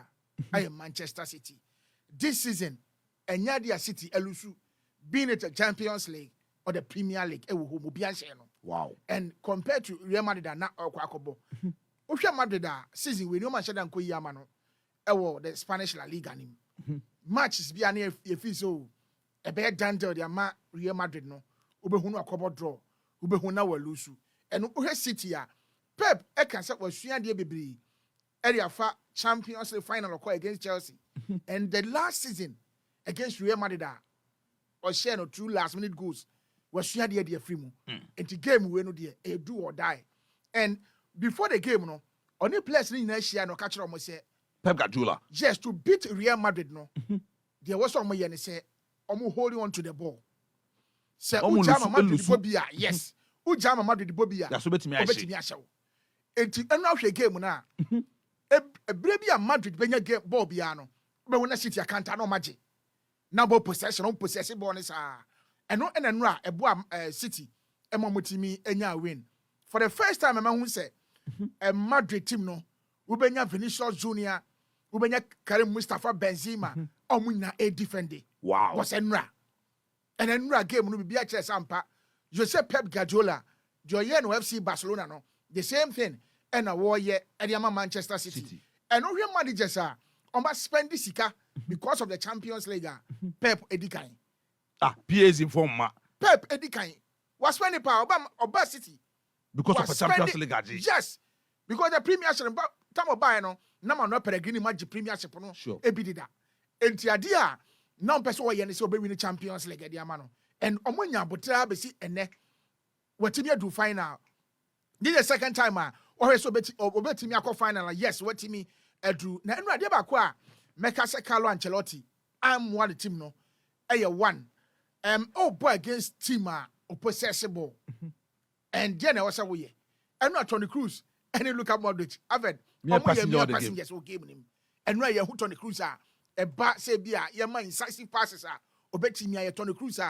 I am Manchester City. This season, and Yadia City Elusu being it a Champions League or the Premier League, Wow. and compared to Real Madrid and Kwakobo, Real Madrid season we no man shada nko yamano the Spanish La Liga nim. Matches be an if so a bad danter the ama Real Madrid no ubehunu akobo draw ubehuna wa lusu and City Pep e kan say was sua de bebre area fa Champions League final against Chelsea and the last season against Real Madrid or share no 2 last minute goals was sua de free mu and the game we no de do or die and before the game no only players ni na share no catch am say Pep Guardiola. yes to beat Real Madrid no there was some yen say holding on to the ball say Ujama Madrid bobia yes Ujama Madrid bobia That's obetimi ahye enti enu ahwe game na ebire bia Madrid benya game ball bia no be wona City akanta no magi na ball possession ball ni sa eno enenu a ebo City emomotimi enya win for the first time hu say a Madrid team no ubenya Vinicius Junior ubenya Karim Mustafa Benzema omunya a defender wow was enra and enra game no bibia kire sampa you say Pep Guardiola joye no FC Barcelona no the same thing and a war ye Ediama Manchester City. And no real managers are on spend this sika because of the Champions League. Pep Edikai. PA's inform ma. Pep Edikai was spending power Oba City Because of the Champions League. Yes, because the Premiership time of buy no nama no peregrini match Premiership no sure ebidida. Enti adia now person we so be win the Champions League Ediama no and omonya botra be si ene watimi do final. This is the second time or so betimi akọ final yes watimi edu na enu ade ba ko a meka se Carlo Ancelotti am one the team no one boy against team possessible and then was away enu Toni Kroos and look at Modric Alfred passengers o game nim enu ye hu Toni Kroos ba say bia ye man incisive passes obetimi aye Toni Kroos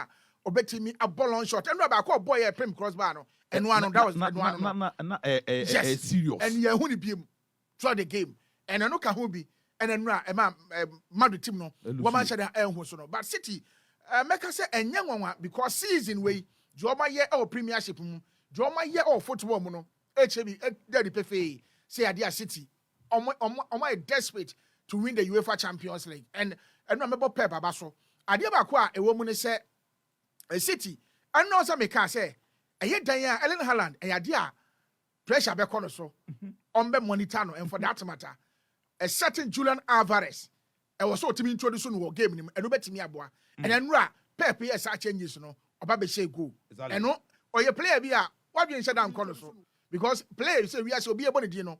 obetimi a ball on shot enu ba ko boy prim crossbar no and one that was yes serious and yeah who ni biem throughout the game and I know can who be and then Madrid team no woman said so no but City make us say enya because season way Joma year or Premiership Joma year or football no HB daddy pefe say adia City on desperate to win the UEFA Champions League and remember Pep abaso adia ba ko a e wo mu ne say City and no say make say Eye dan ya Erling Haaland ade pressure be kono so on be monitor no and for that matter a certain Julian Alvarez was so timi introduce no game nim eno betimi aboa and enura Pep yes changes no oba be share goal eno oye player bi a wadwen hye dan kono so because player say we say obi ebo ne di no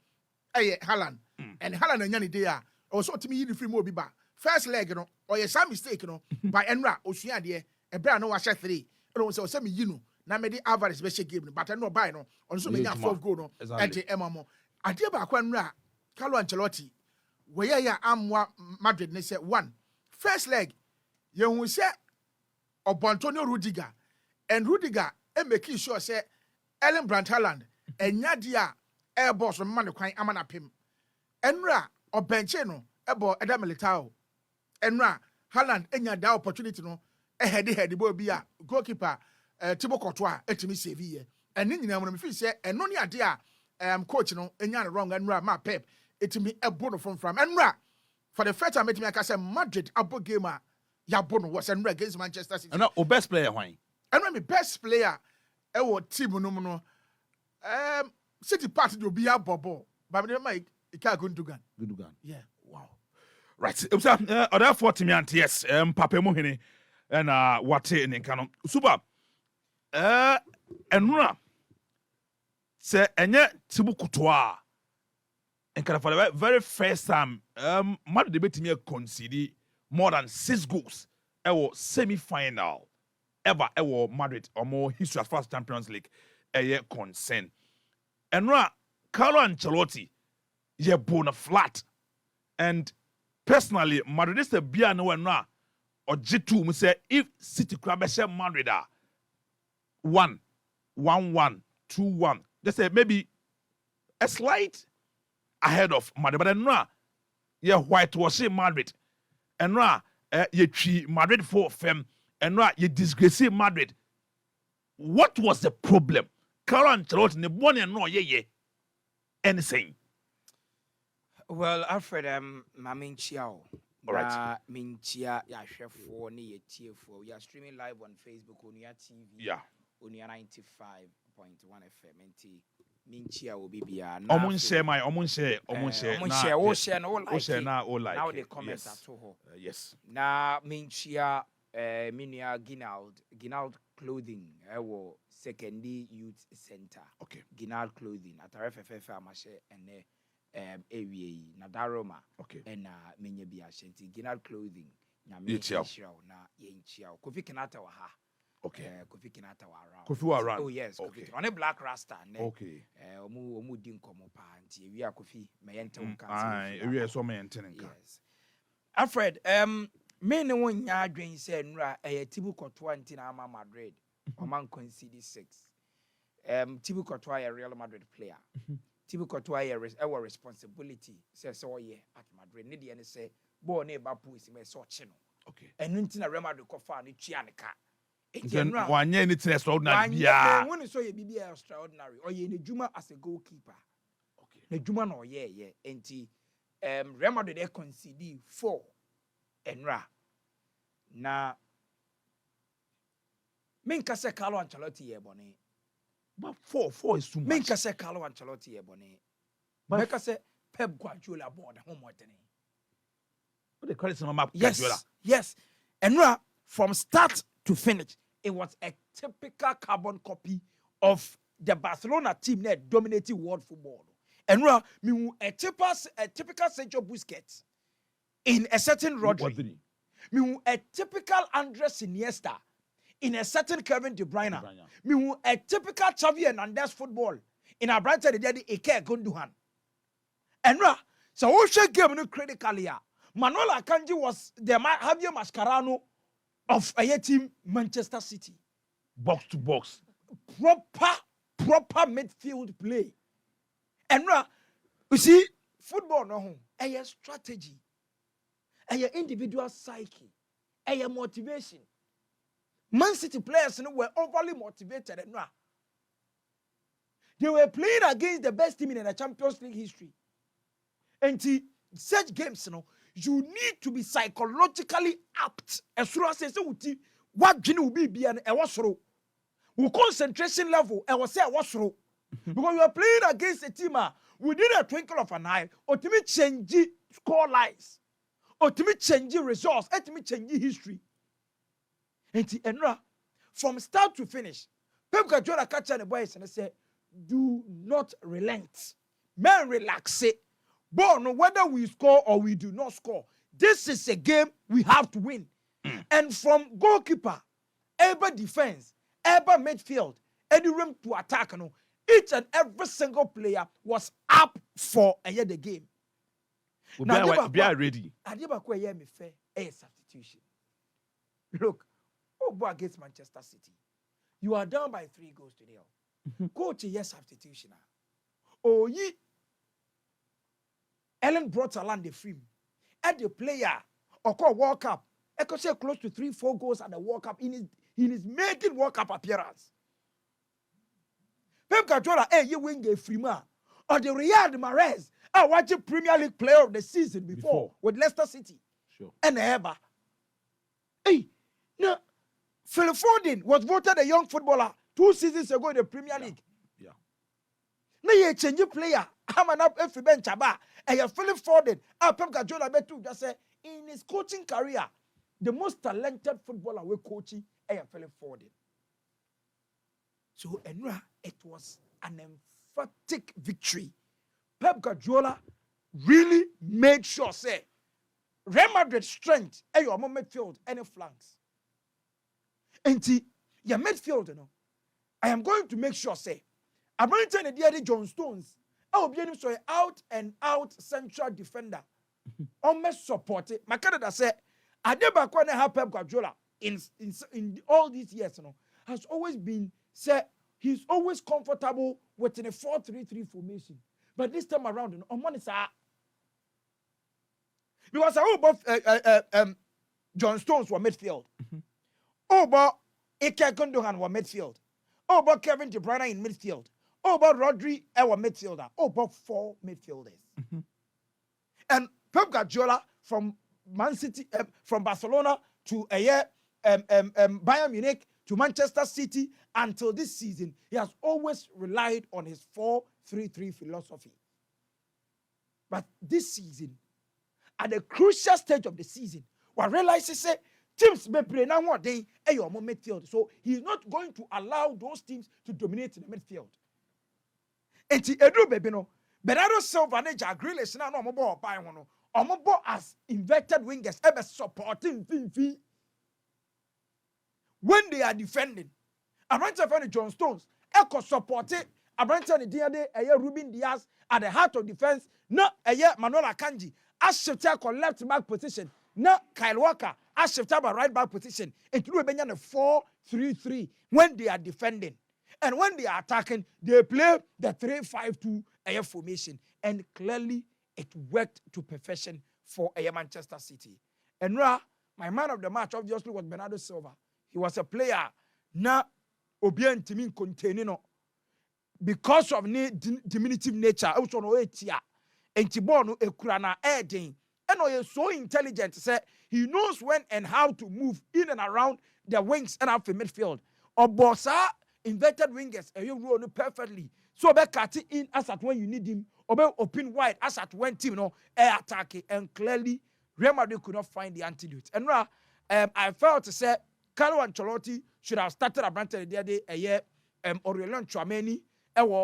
eye Haaland and Haaland anya ne dey a was so timi yi free mo bi ba first leg no oye some mistake no by enura osua de e bra no wa hye 3 eno say me yi no na me di Alvarez be share game but no buy no on so many 4 goal no enti emamo ade ba kwa nra Carlo Ancelotti we ya amwa Madrid ne say one first leg ye hu say Antonio Rudiger and Rudiger e make sure say Erling Haaland enya dia air boss man kwan amana pem enra obenche no ebo eda Militao enra Haaland enya da opportunity no head bo bi a goalkeeper Thibaut Courtois etimi save ye and nyina mo me feel say eno ne ade a coach no enya no wrong and ma Pep etimi ebo no from and for the first time etimi aka say Madrid abo game a ya bo no was and against Manchester City and o best player why and me best player e wo team no no City part do be a bobo but me make Ika Gundogan yeah wow right it was other 40 me and yes Papa mo hene and what in canon super enura se enye tibu kutoa And kind of for the very first time, Madrid debate me concede more than 6 goals. Ewo semi-final ever Madrid or more history as far as Champions League concern. And now Carlo Ancelotti bona flat. And personally, Madrid is the beer no one now. Or G2 say if City crab share Madrid 1-1, 2-1. They say maybe a slight ahead of Madrid, but then whitewashing Madrid, and you treat Madrid for fame, and you disgrace Madrid. What was the problem? Carlo Ancelotti ne born and no anything. Well, Alfred, Mamin Chiao. All right. Minchia, ya chef for ni TF4. We are streaming live on Facebook, Onua TV. Yeah. Onua 95.1 FM. NT Minchia will be bia. Omun share. No like. Now the comments yes. at all. Yes. Na Minchia, Minia Ginald Clothing. Secondary Youth Center. Okay. Ginald Clothing. At RFFF Amashe and AVA Nadaroma. Okay. And menya bi ashanti Ginald Clothing. Na Yechia. na yenchia. Kofi Kinata wa ha. Okay. Kofi Kinata wa around. Kofi wa around. Oh yes, okay. Kofi. On a black rasta ne. Okay. Omu din komo pa anti wi Kofi mayente unka. Aye, wi so mayente nka. Yes. Alfred, me ne won nya adwen se nura tibu koto anti na ama Madrid. Oman concede 6. Tibu koto a Real Madrid player. Tibu Courtois our responsibility says so at Madrid. Need any say bo ne ba pu isi me so chino. Okay. And ntina Real Madrid ko fa ni tua ne ka. Then one year anything extraordinary. Yeah. When you so ye be extraordinary or ye ne juma as a goalkeeper. Okay. Ne juma no ye enti Real Madrid they concede 4 enra. Na menka se Carlo Ancelotti ye bone. But 4 is too much. Menka se Carlo Ancelotti ye bone. But menka se Pep Guardiola board home watene. What they call it map Yes. Yes. And from start to finish, it was a typical carbon copy of the Barcelona team that dominated world football. And a typical Sergio Busquets in a certain Rodri. A typical Andres Iniesta in a certain Kevin De Bruyne. A typical Xavi Hernandez football in a brighter the daddy Ike Gundogan. And so we should give him critically. Manuel Akanji was the Javier Mascherano of a team Manchester City. Box to box. Proper midfield play. And you see, football no a strategy, a individual psyche, a motivation. Man City players were overly motivated and they were playing against the best team in the Champions League history. And such games, you need to be psychologically apt. As soon as I say, what Gini will be and a wasro. Concentration level, I was say a wasro. Because you are playing against a team within a twinkle of an eye, or to me change score lines, or to me change results, or to me change history. And from start to finish, Pep Guardiola catch the boys and say, do not relent. Man, relax it. But whether we score or we do not score, this is a game we have to win. And from goalkeeper, ever defense, ever midfield, any room to attack, each and every single player was up for the game. Now, be ready. I never quite hear me fair a substitution. Look, against Manchester City, you are down by 3 goals to 0. Go to your substitution. Oh, Ellen brought along the film. And the player, or call World Cup, I could say close to 3-4 goals at the World Cup in his making World Cup appearance. Pep Guardiola, you win a free man. Or the Riyad Mahrez, I watched the Premier League player of the season before. With Leicester City. Sure. And Eber. Hey, now, Phil Foden was voted a young footballer 2 seasons ago in the Premier League. Yeah. Now you change player. I'm an up every bench about. And you're Phil Foden. Pep Guardiola betu just say in his coaching career, the most talented footballer we're coaching is Phil Foden. So it was an emphatic victory. Pep Guardiola really made sure say Real Madrid strength your midfield any flanks. Enti your midfield I am going to make sure say I'm going to tell the John Stones I will be able to out and out central defender. Almost support it. My Canada say Adeba na help Pep Guardiola in all these years has always been say he's always comfortable within a 4-3-3 formation. But this time around, on money, sir, because I hope John Stones were midfield. Oh, but Ike Gundogan were midfield. Oh, but Kevin De Bruyne in midfield. Oh, but Rodri were midfielder. Oh, but 4 midfielders. And Pep Guardiola from Man City, from Barcelona to Bayern Munich to Manchester City until this season, he has always relied on his 4-3-3 philosophy. But this season, at the crucial stage of the season, we realize he teams may play now one day your midfield. So he's not going to allow those teams to dominate in the midfield. And to Edu baby no, Bernardo Silva and Jack Grealish now no more by one. Omobo as inverted wingers ever supporting Fifi. When they are defending, Abrante Fanny John Stones, Echo supported Abrante Diade, Ruben Diaz at the heart of defense, not Manuel Akanji, as shifted left back position, not Kyle Walker, as shifted by right back position, including a 4-3-3 when they are defending. And when they are attacking, they play the 3-5-2 formation. And clearly, it worked to perfection for Manchester City. And now, my man of the match obviously was Bernardo Silva. He was a player na obien timin containing because of diminutive nature. Also no etia entibonu ekurana edin. And he is so intelligent. Say he knows when and how to move in and around the wings and out the midfield. Obosa inverted wingers you run perfectly. So be cut in as at when you need him. Or be open wide as at when team attack. And clearly Real Madrid could not find the antidote. And now I felt to say Carlo Ancelotti should have started Abrante the other day Aurelien Tchouameni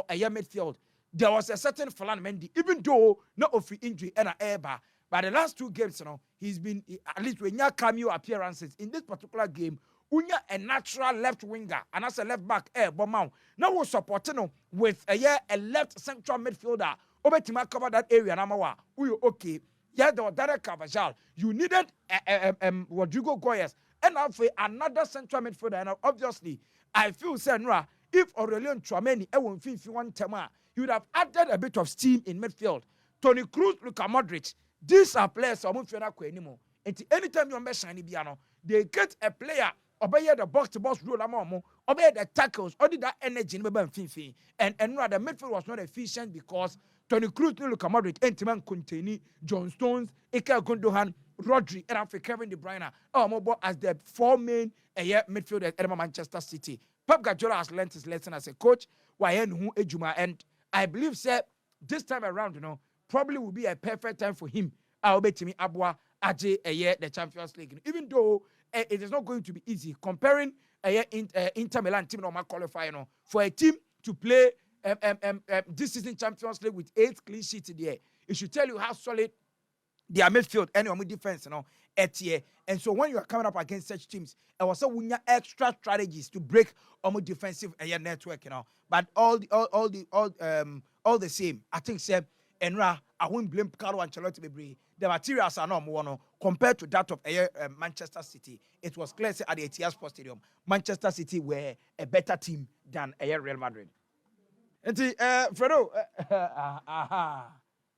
a year midfield. There was a certain Falan Mendy, even though not of injury and an airbar. But the last 2 games, he's been at least with cameo appearances. In this particular game, Unya a natural left winger and as a left back Bomau. Now we're supporting with a left central midfielder. Obetima cover that area. Namawa. Okay. Yeah, there was Derek Carvajal. You needed Rodrigo Goyes. And now for another central midfielder, and obviously, I feel if Aurelien Tchouameni won't fit one tema, he would have added a bit of steam in midfield. Toni Kroos, Luka Modric, these are players who won't feel anymore. And anytime you are shiny piano, they get a player obey the box-to-box rule, obey the tackles, or that energy in the and the midfield was not efficient because Toni Kroos, Luka Modric, Entiman containing John Stones, Ike Gundogan, Rodri, and after Kevin De Bruyne, mobile as the 4 main midfielders at Manchester City. Pep Guardiola has learned his lesson as a coach. And I believe, sir, this time around, probably will be a perfect time for him. I'll bet me Abua Aje the Champions League. Even though it is not going to be easy comparing Inter Milan team normal qualifying for a team to play this season Champions League with 8 clean sheets there. It should tell you how solid their midfield and your defense, and so when you are coming up against such teams, I was saying extra strategies to break defensive network, But all the same, I think I won't blame Carlo Ancelotti. The materials are not more compared to that of Manchester City. It was clear at the Etihad Sports Stadium, Manchester City were a better team than Real Madrid. And Fredo,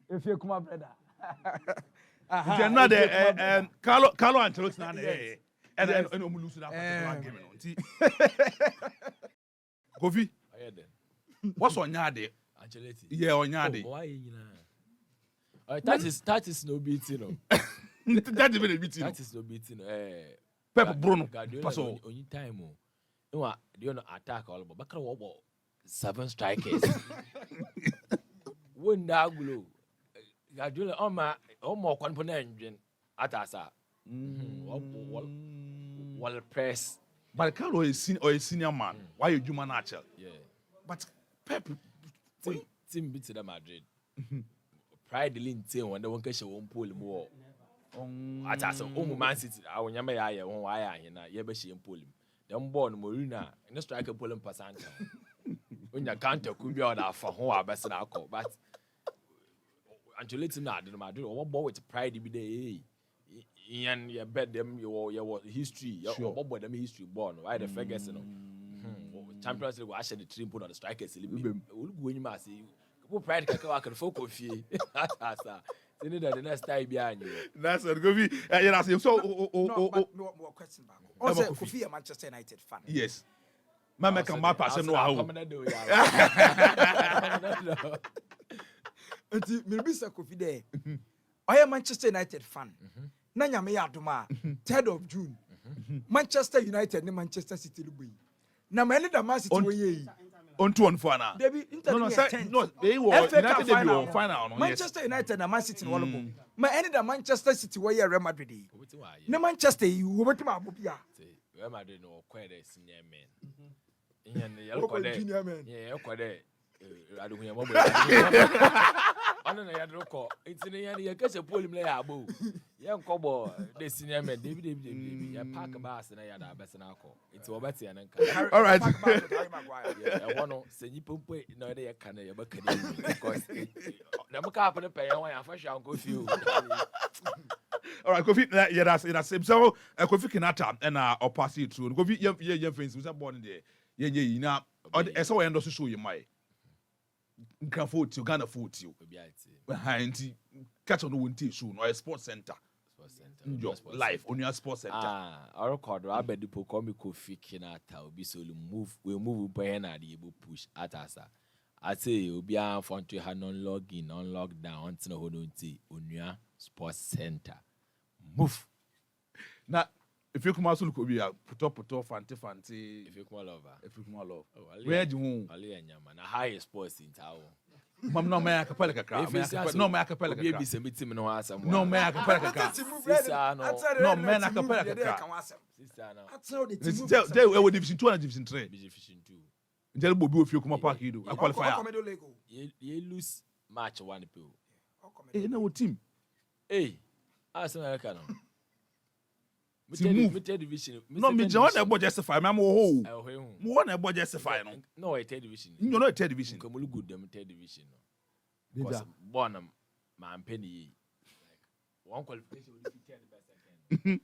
if you come up, brother. Carlo Ancelotti na and lose that particular game. Kofi, what's on yard? Ancelotti. Yeah, on yard. Why that is no beating. That is very beating. That is no beating. Pep Bruno. Only time. No, they don't attack all but back 7 strikers. When that glow. Guardiola on more component atasa. Wall press. But Carlo is a senior man. Why you human natural? Yeah. But Pep team beat the Madrid. pride lintin when the one can show one pool more. At us, Man City, our Yamaya, one wire, and Yabashi and pull him. Then born Morina, and the striker pull him Passanta. When your counter could be on our for who are best in our call, but until it's not, I do what boy with pride be day. And you bet them your history, your bob them history born, right? The Ferguson. Champions League, I said the team put on the strikers. We'll go in my see. Who pride can come and focus you. That's the next time behind you. That's a good be. Yeah, so no more question back. Also, Kofi a Manchester United fan. yes. Mama can map us no how. Until maybe Sir Kofi there. I am Manchester United fan. Nanya me aduma 3rd of June. Manchester United ne Manchester City lubi. Na many the Man City we On 2 for now. No, they were United final. Manchester United and Man City won. Ma any the Manchester City we Real Madrid. Na Manchester you wo betima abobia. Real Madrid no quite a senior man. Yeah, quite a I don't know. It's in the end, you catch a pool player. Abu. Young Cobo, the senior man, David, park a bus and I had a best alcohol. It's over there. All right. I want to say you put no idea can I but because never cap and pay away and fresh uncle few. All right, Kofi, yeah, that's it. So, Kofi Kinata and I'll pass it through. Kofi, your friends who's born there. Yeah, now, I saw end also show you my. Can foot you, Ghana foot you. Behind catch on the winter soon or a sports center. Your life on your sports center. I record I bet the Pocomi Kofi Kinata will be so we'll move by able push at us. I say you'll be on front to have non login, on lockdown, until Onua Sports Center. Move. Now, if you come out, could be a put up, fancy. If you come love. Where do you want? A high sports in town. Mam no man acapella crowd. No man acapella baby submitting no answer. No man acapella crowd. No man acapella crowd. They were division 2 and division 3. Division 2. Tell Bobby if you come park you do. I qualify. You lose match 1 people. Hey, no team. Hey, as American. Division. No, me John about justify. I'm WOHO. One about justify. No, a third division. You know, 3rd division. Come look good, them 3rd division. Because Bonham, man, penny. One qualification will be 3rd best.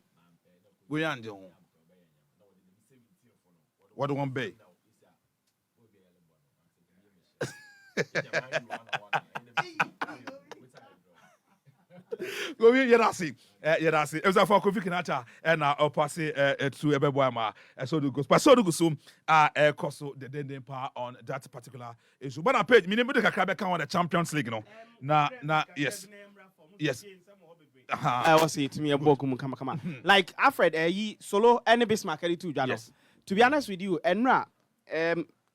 We are doing. What do one bay? Go here, Yadasi. It was a for Kofi Kinata, and I'll pass it to Ebeboama. So do go. But so do go soon. Koso the den power on that particular issue. But I paid me name the Kakrabeka on the Champions League, no. Na yes. Yes. I was it to me a book come. Like Alfred, solo any Bismarck too, Jano. Yes. To be honest with you, Enra,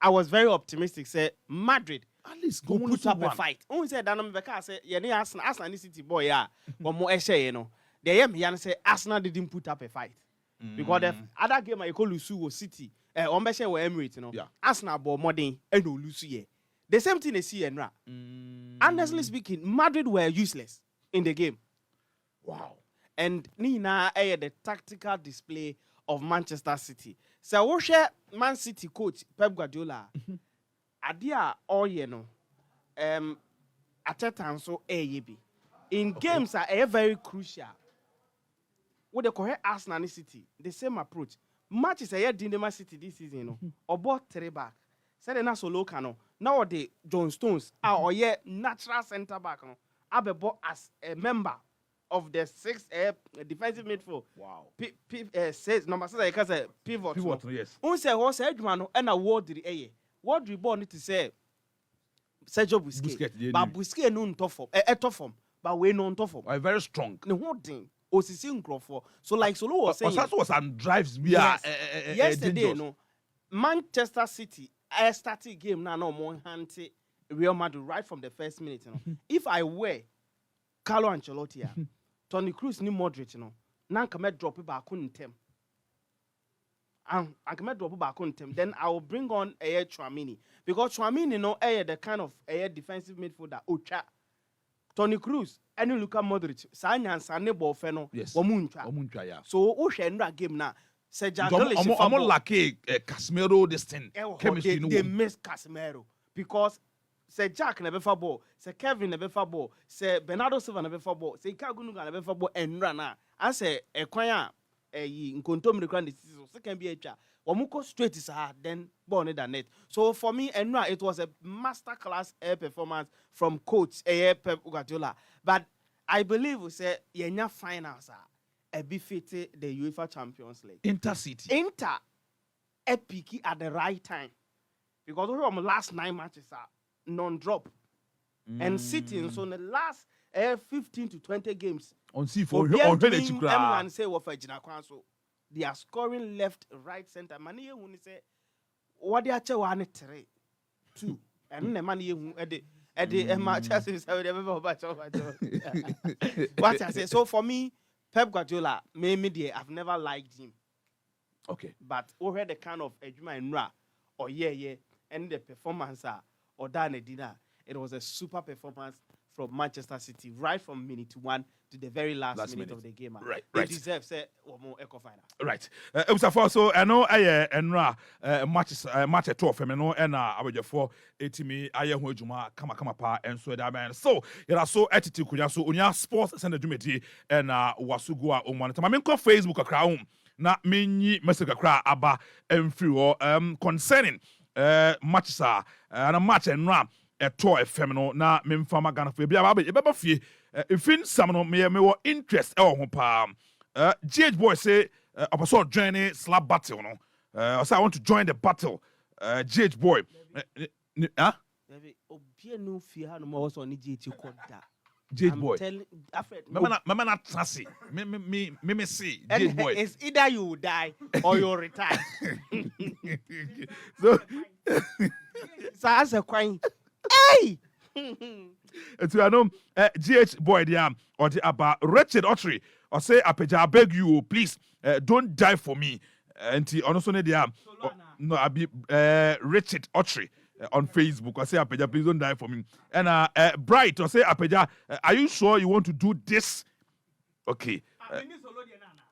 I was very optimistic. Say Madrid. At least go put up a fight. Only said that Beka say, yeah, Arsenal City boy, yeah. One more essay, you know. The Yan say Arsenal didn't put up a fight. Because the other game I call Lusu was City, Ombeshe were Emirates, you know. Yeah. Arsenal bought more than Lusu. The same thing they see and Ra. Honestly speaking, Madrid were useless in the game. Wow. And Nina the tactical display of Manchester City. So we share Man City coach Pep Guardiola. Adia all you know, at a time so in games are very crucial. With the correct Arsenal City, the same approach. Matches a year Dinamo City this season, you know, or bought 3 back. Said na solo cano. Now the John Stones are or yeah natural centre back, no. Abe bought as a member of the 6th defensive midfield. Wow. Says number 6 because a pivot. Pivot, yes. Who say what's Edman and a word the A. What do you born need to say? Sergio Busquets. But Busquets no top form. But we no top form. Very strong. No what thing? Osisi Nkrofo. So like Solo was saying. Osaso was and drives me. Yesterday, no. Manchester City started game now no more hunting Real Madrid right from the first minute. You know. If I were Carlo Ancelotti, Toni Kroos ni Modric, you know, now come drop it back on them. I can drop back on them. Then I will bring on Chouamini because Chouamini, you know, the kind of defensive midfielder. Ocha Tony Cruz and Luka Modric Sanya Sane ball feno Yes. Omuncha yeah. so o hwe game na se I'm Jagalish like Casemiro this thing. Chemistry they miss Casemiro because se Jack never for ball se Kevin never for ball se Bernardo Silva never for ball se Ikagunuga never for ball enra na I say ekwan a nkontom rekwan the season so can be a Omuko straight is hard, then born in the net. So for me, Enua, it was a masterclass performance from coach Pep Guardiola. But I believe we say Yenya finals are befitted the UEFA Champions League. Intercity. Inter epic at the right time. Because we the last 9 matches are non-drop. And sitting so in the last 15 to 20 games. On C for everyone say what for so they are scoring left, right, center. Mani when he say what they are 1-3-2, and the money at the match is what I say. So for me, Pep Guardiola, maybe I've never liked him. Okay, but over the kind of Ejuma and Ra or and the performance or Dane Dina, it was a super performance from Manchester City, right from minute 1 to the very last minute of the game. Right. They deserve one more echo final. Right. So I know Enra match at 12 no and I would for 80 I am Juma kama pa and so that man. So you are so attitude kunya so unya sports send dumeti and wasugua on one time. I mean Facebook akra na menyi message akra aba emfiri concerning matches and a match and ɛtɔ FM no na memfama Ghana fo bia ba yɛbɛba fie ifin sam no me interest ɛwɔ ho pa GH boy say opposite join slap battle no I say I want to join the battle GH boy obia no fie ha no mo so ni GH koda GH boy mama na trase me see GH boy it's either you will die or you retire so as a coin. Hey! So I know GH boy there or the about Richard Autry or say Apeja I beg you please don't die for me and also there no I be Richard Autry on Facebook or say Apeja please don't die for me and Bright or say Apeja are you sure you want to do this? Okay.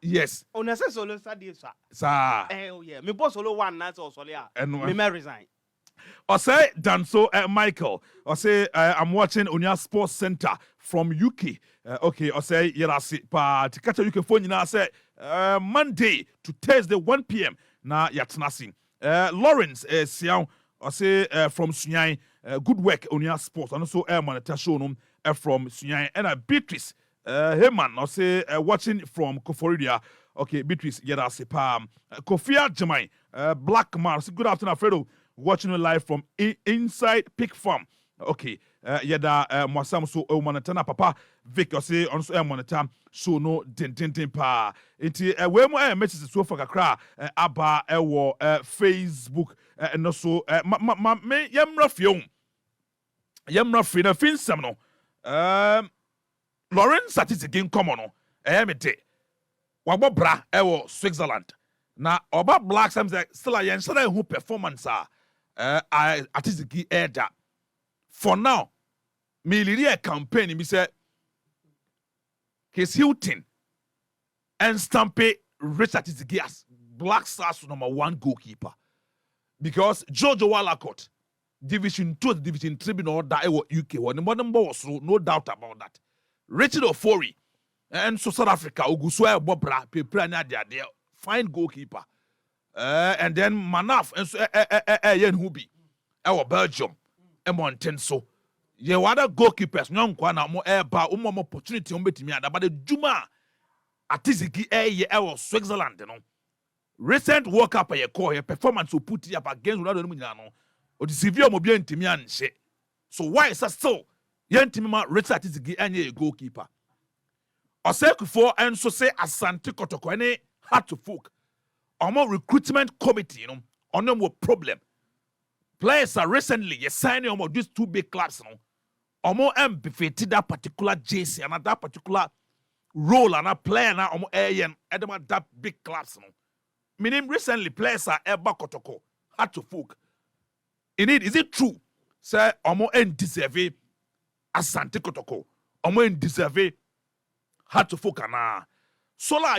Yes. On a solo study sir. Oh yeah me boss solo one night or solia me may resign. Or say Danso Michael. Or say I'm watching Onua Sports Center from UK. Okay. Or say Yerasi pa to catch a UK phone. You say Monday to Thursday 1 p.m. Na yatnasi. Lawrence Siao. Or say from Sunyai. Good work Onua Sports. And also Monitor show from Sunyai. And Beatrice Heyman. Or say watching from Koforidia. Okay, Beatrice Yerasi pa Kofia Jamai. Black Mars. Good afternoon, Alfredo. Watching you live from inside Pig Farm. Okay. Yada mwasam so manatana papa Vic or say on so monitor so no din pa. Inti we mo messages so for kakra aba ewo Facebook and also me yemra fi na finsam no. Lawrence Atizigin common no. Me de. Wabo bra ewo Switzerland. Na oba black some still a yen so who performance Atizigi Eda. For now, me liri a campaign me say Case Hilton and Stampe Richard Atizigi as Black Stars #1 goalkeeper. Because Jojo Walacott, Division 2, Division 3 no that UK one number was so no doubt about that. Richard Ofori and so South Africa Ogusua Bobra Pepra na dia fine goalkeeper. And then Manaf and so Yen Hubi, our Belgium, and Montenso. Ye wada goalkeepers, non kwana mo ba mo opportunity on betimi ada, but the Juma Atizigi ye Switzerland, no. Recent World Cup ye call performance will put up against Ronaldo no. Or the severe mobile intimi an she. So why is that so? Yen timima Richard Atizigi any goalkeeper. Oseku for and so say Asante Kotoko any hard to folk. Our recruitment committee, on them problem. Players are recently signing on these two big clubs, befitted that particular JC and that particular role and a player now that big clubs. Meaning recently players are Kotoko, hard to folk. Indeed, is it true? Say deserve Asante Kotoko. omo deserve hard to folk na Sola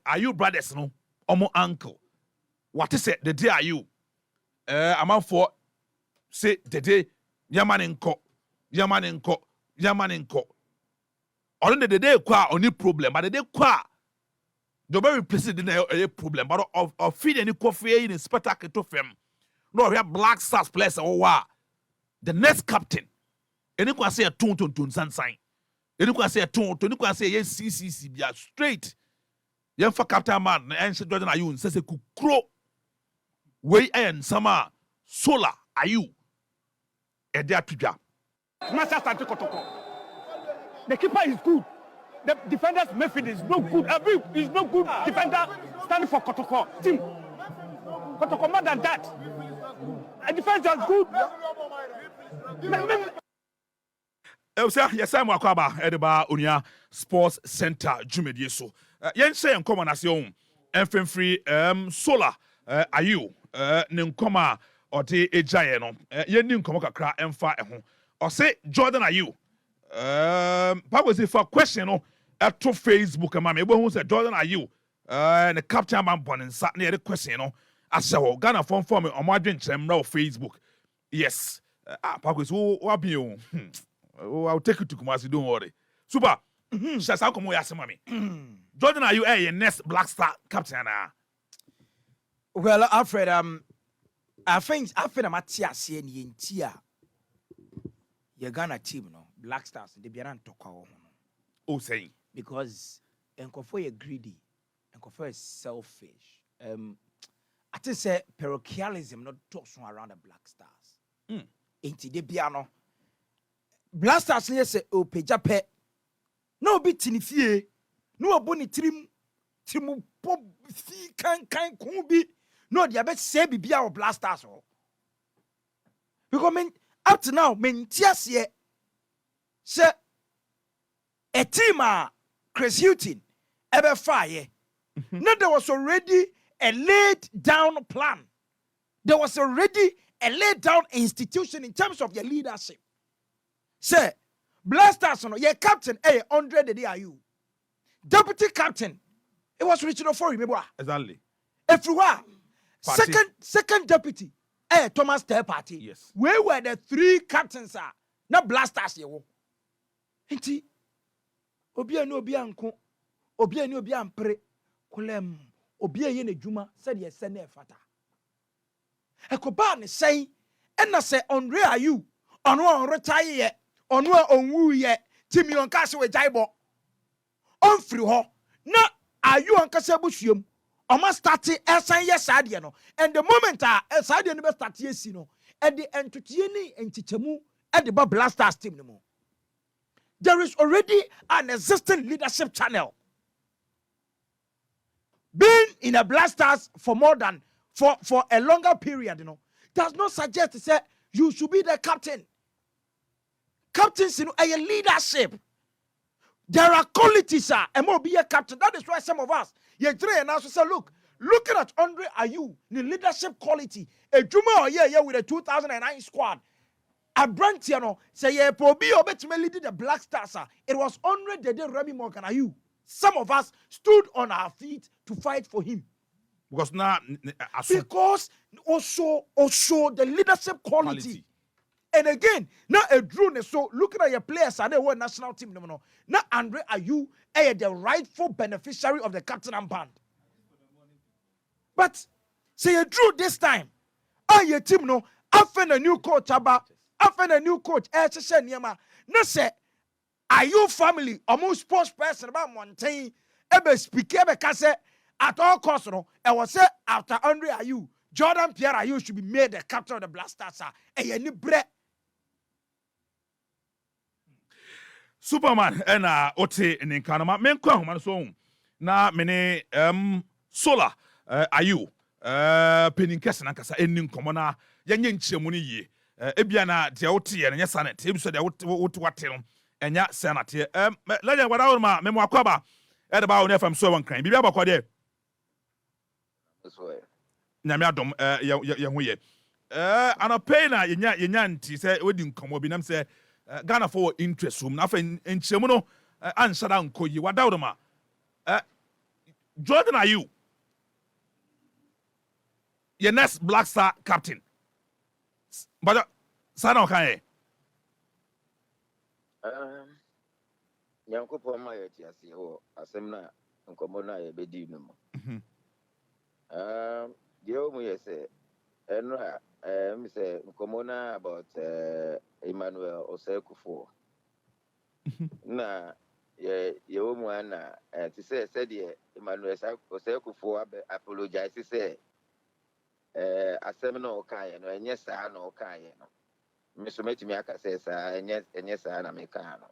are you brothers no omo uncle what is it the day are you amount for say the day yaman nko on the day kwa only problem but the day kwa the very replace the problem but of feed any coffee in spectacle to fem no we have Black Stars players the next captain any kwa say a tun sansan any kwa say a tun any kwa say yes CCC be straight yen for captain man and say Jordan Ayew say kukro we and sama Sola Ayew e dey atudwa Mensah started Kotoko. The keeper is good. The defender's midfield is no good. Abib is no good defender standing for Kotoko team. Kotoko more than that. A defense is good. Yes, I'm Wakaba, Edeba, Onua Sports Center, Jumedie so. Yen say en common as yon, en free Sola Ayew, Ninkoma or te ejaye no. Yen Ninkoma kakra emfa ehon. Or say Jordan Ayew. Papa say for question no at to Facebook ma me who say Jordan Ayew the captain man born in sat near the question no as Ghana form me on my drink Facebook. Yes. Papa say what be you? I'll take you to Kumasi, don't worry. Super. Shall I come here, mommy? Jordan Ayew your next Black Star captain Well, Alfred, I think Matia saying Yentia. Your Ghana team, no Black Stars, they be around Tokao. Oh, saying Because Nkofo is greedy, Nkofo is selfish. I think say parochialism not talks around the Black Stars. Inti de biano. Black Stars say o pejape. No be tinifie. No aboni trimu pop fi kan kumbi. No dia be say bibia o Black Stars o. Because up to now, mentiasie say a team Chris Hutton ever fire. Now there was already a laid down plan. There was already a laid down institution in terms of your leadership. Say, Blasters, your captain, Andre the Ayew. Deputy captain, it was Richard Ofori, remember? exactly. If you are Party. second deputy, Thomas Ter Party. Yes. Where were the three captains? Not Blasters, you. Inti, Obia no Bianco, Obia no Biampre, Colem, Obia Yene Juma, said yes, send a fata. Ekoban say, and I say, Andre Ayew, Onua retire, Onua onwu ye, Timmy on Castle with Jaibo. On free ho, na Ayew on Casabusium. Oma starting esan yes adiano and the moment esadiano be start yes no and the entertaining entichemu at the Blasters team no more. There is already an existing leadership channel. Being in a Blasters for more than for a longer period, does not suggest to say you should be the captain. Captains a leadership. There are qualities, sir, and more be a captain. That is why some of us, and also say, looking at Andre Ayew, the leadership quality, a Juma with a 2009 squad, a brand, say, Pobi Obetime leading the Black Stars, it was Andre Dede Remy Morgan Ayew. Some of us stood on our feet to fight for him. Because now also the leadership quality. And again, now a drone so looking at your players are the one national team. No. Now Andre Ayew the rightful beneficiary of the captain and band. But say a drew this time. Your team no after a new coach after a new coach Niama. No say Ayew family almost sports person about Montaigne ebe speak ebe kase at all costs no. I was say after Andre Ayew, Jordan Pierre Ayew should be made the captain of the Blasters. Ni bread. Superman and Ote in Kanama, Menko, man so na mene Sola Ayew Penning Kessanakasa ending commona Yan Chemuni ye Ebiana Dioti and Yasanet, him said what tell and ya sanat. Legend what out my memoir quaba at about FM so one crime. Be about what there. Namiadom Yahuye. And a paina, Yanti said, wedding come, Binam said. Ghana for interest room. Nothing in Chemuno and Shadan Koyi. What doubt ma? Jordan, are you? Your next Black Star captain. But Sana Kaye. Nyankopɔn ma yɛ te ase wɔ asɛm na nkɔmmɔ no a yɛbɛdi no mu. Deɛ ɔmu yɛ sɛ ɛno a sɛ nkɔmmɔ no about Emmanuel Osei-Kufuor. Na yɛwɔ mu a na te sɛ sɛdeɛ Emmanuel Osei-Kufuor apologize sɛ asɛm na ɔkaeɛ no ɛnyɛ saa na ɔkaeɛ no. Me so mɛtumi aka sɛ saa ɛnyɛ saa na mekaa no.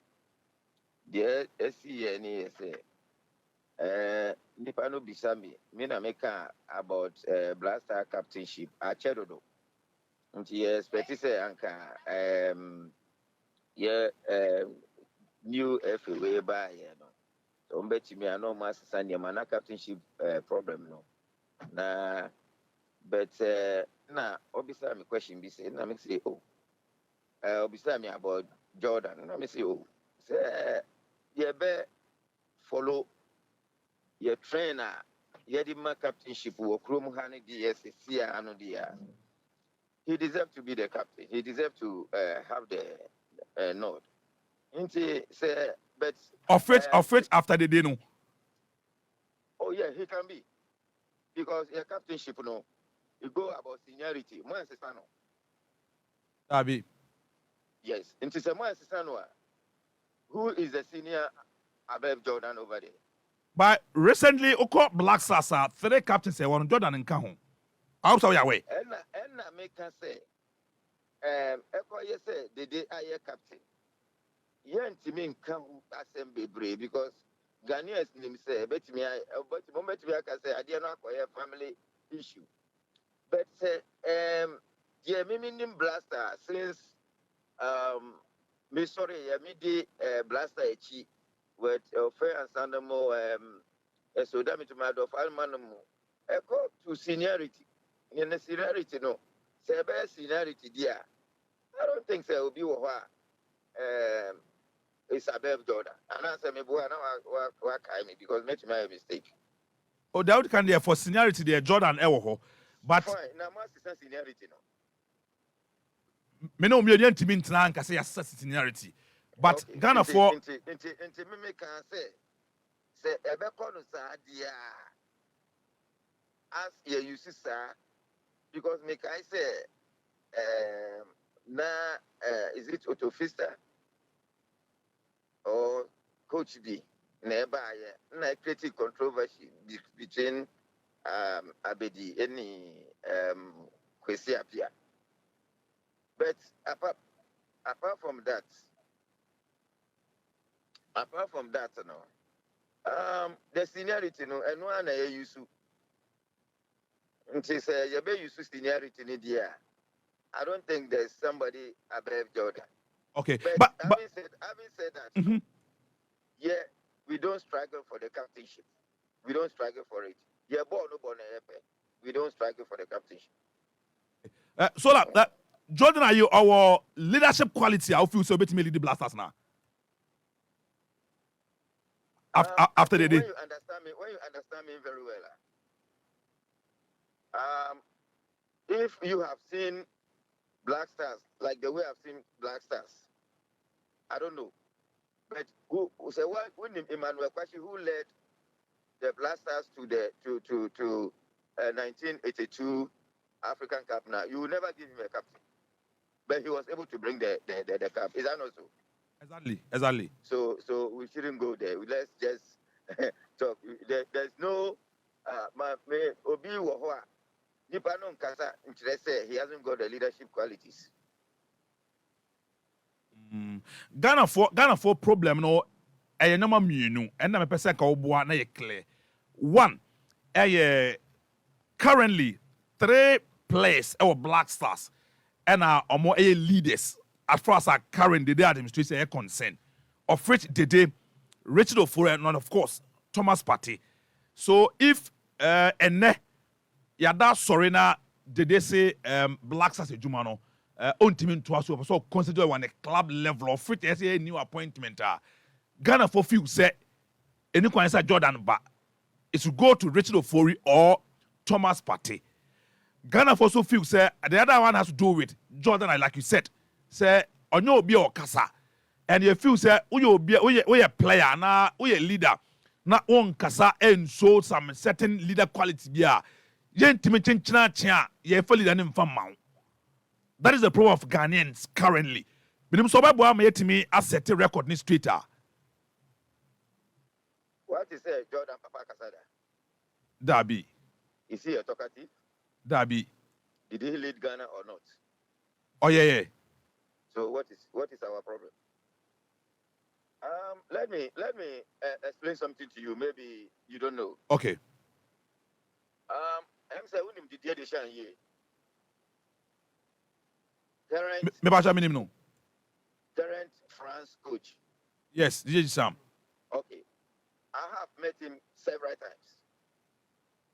Deɛ ɛsi yɛ ne yɛ sɛ nipa no bisa me na meka about Black Star captainship akyɛ dodo nti yɛ expect sɛ anka yɛ new FA wei baayɛ no so ɔmbɛtumi a na ɔmo asesa nneɛma na captainship problem no na but na ɔbisa me question bi sɛ na me say ɔbisa me about Jordan na me say sɛ yɛbɛ follow your trainer, Yedima captainship, or Krum Hani DSC, ano dia. He deserves to be the captain. He deserves to have the nod. Inti say, but of which after the day no. Oh yeah, he can be because your captainship no, you go about seniority. Mo ansesano. Abi. Yes, inti say mo ansesano. Who is the senior above Jordan over there? But recently, Oko Black Stars 3 captains say one Jordan and Kahon. I hope so your way. And make us say, Eko yes say the day I captain. Yen to me Kahu assembly brave because Ghanaians name say, bet me but the moment we can say I did not acquire family issue. But say yeah, me blaster since me sorry, me the blaster echi with fair and sandamo so damn to my of almanamu. Echo to seniority. In the seniority, no. Say seniority, dear. I don't think so will be what it's above Jordan. And I say me boy what me because make my mistake. Oh, that can there for seniority there Jordan WOHO. But fine, now my seniority no. Me no me dey ntimi ntena anka say yes seniority. But okay. Ghana for me can say ebe kono sa dia as you see sir because me can say na is it Otto Fister or Coach B nearby na creative controversy between Abedi any Kwesi Appiah. But apart from that, no, the seniority, no, and one I used to. She said, "You be used to seniority, Nidia." I don't think there's somebody above Jordan. Okay, but having said that, mm-hmm. Yeah, we don't struggle for the captainship. We don't struggle for it. Yeah, born no born we don't struggle for the captainship. So that Jordan, are you our leadership quality? I feel so bit me lead the Blasters now. After the day. When you understand me very well. If you have seen Black Stars like the way I've seen Black Stars, I don't know, but when Emmanuel Kwashi, who led the Black Stars to the 1982 African Cup, now you will never give him a captain, but he was able to bring the cup. Is that not so? Exactly. So we shouldn't go there. Let's just talk. There's no Obi WOHO. Nipa no nkasa interest. He hasn't got the leadership qualities. Ghana for problem no. Eye nama mienu. Ena me pese ka oboa na ye clear. One, currently 3 players our Black Stars and omo leaders as far as our current the administration are concerned. Of which the Richard Ofori and of course Thomas Partey. So if yada sorry na they say Black Stars ejuma no on team into us so consider on a club level of fit as a new appointment. Ghana for few say any question Jordan ba is to go to Richard Ofori or Thomas Partey. Ghana for so few say the other one has to do with Jordan, like you said, say on your be or kasa. And you feel say we a player na we a leader na on kasa and show some certain leader quality bia yen timi chenchina chia ye for leader nim fam. That is the problem of Ghanaians currently. Binim so ba boa ma yetimi asset record ni street a. What is Jordan Papa Kasada? Dabi. Is he a talkative? Dabi. Did he lead Ghana or not? Oh yeah. So what is our problem? Let me explain something to you. Maybe you don't know. Okay. I'm saying when Didier Deschamps here. Current France coach. Yes, DJ Sam. Okay. I have met him several times.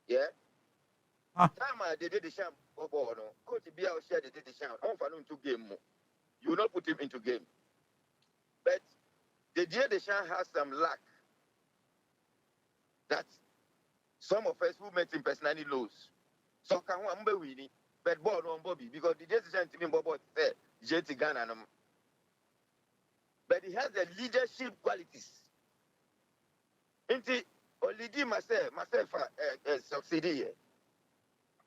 Yeah? Huh? Time I did the sham, coach Bia share the sham. I'm for into game. You will not put him into game. But the Deschamps has some luck that some of us who met him personally knows. So can one winning, but ball on Bobby because the Deschamps to me Bobo said JT Ghana. But he has the leadership qualities. Inti Olidi myself succeeded here.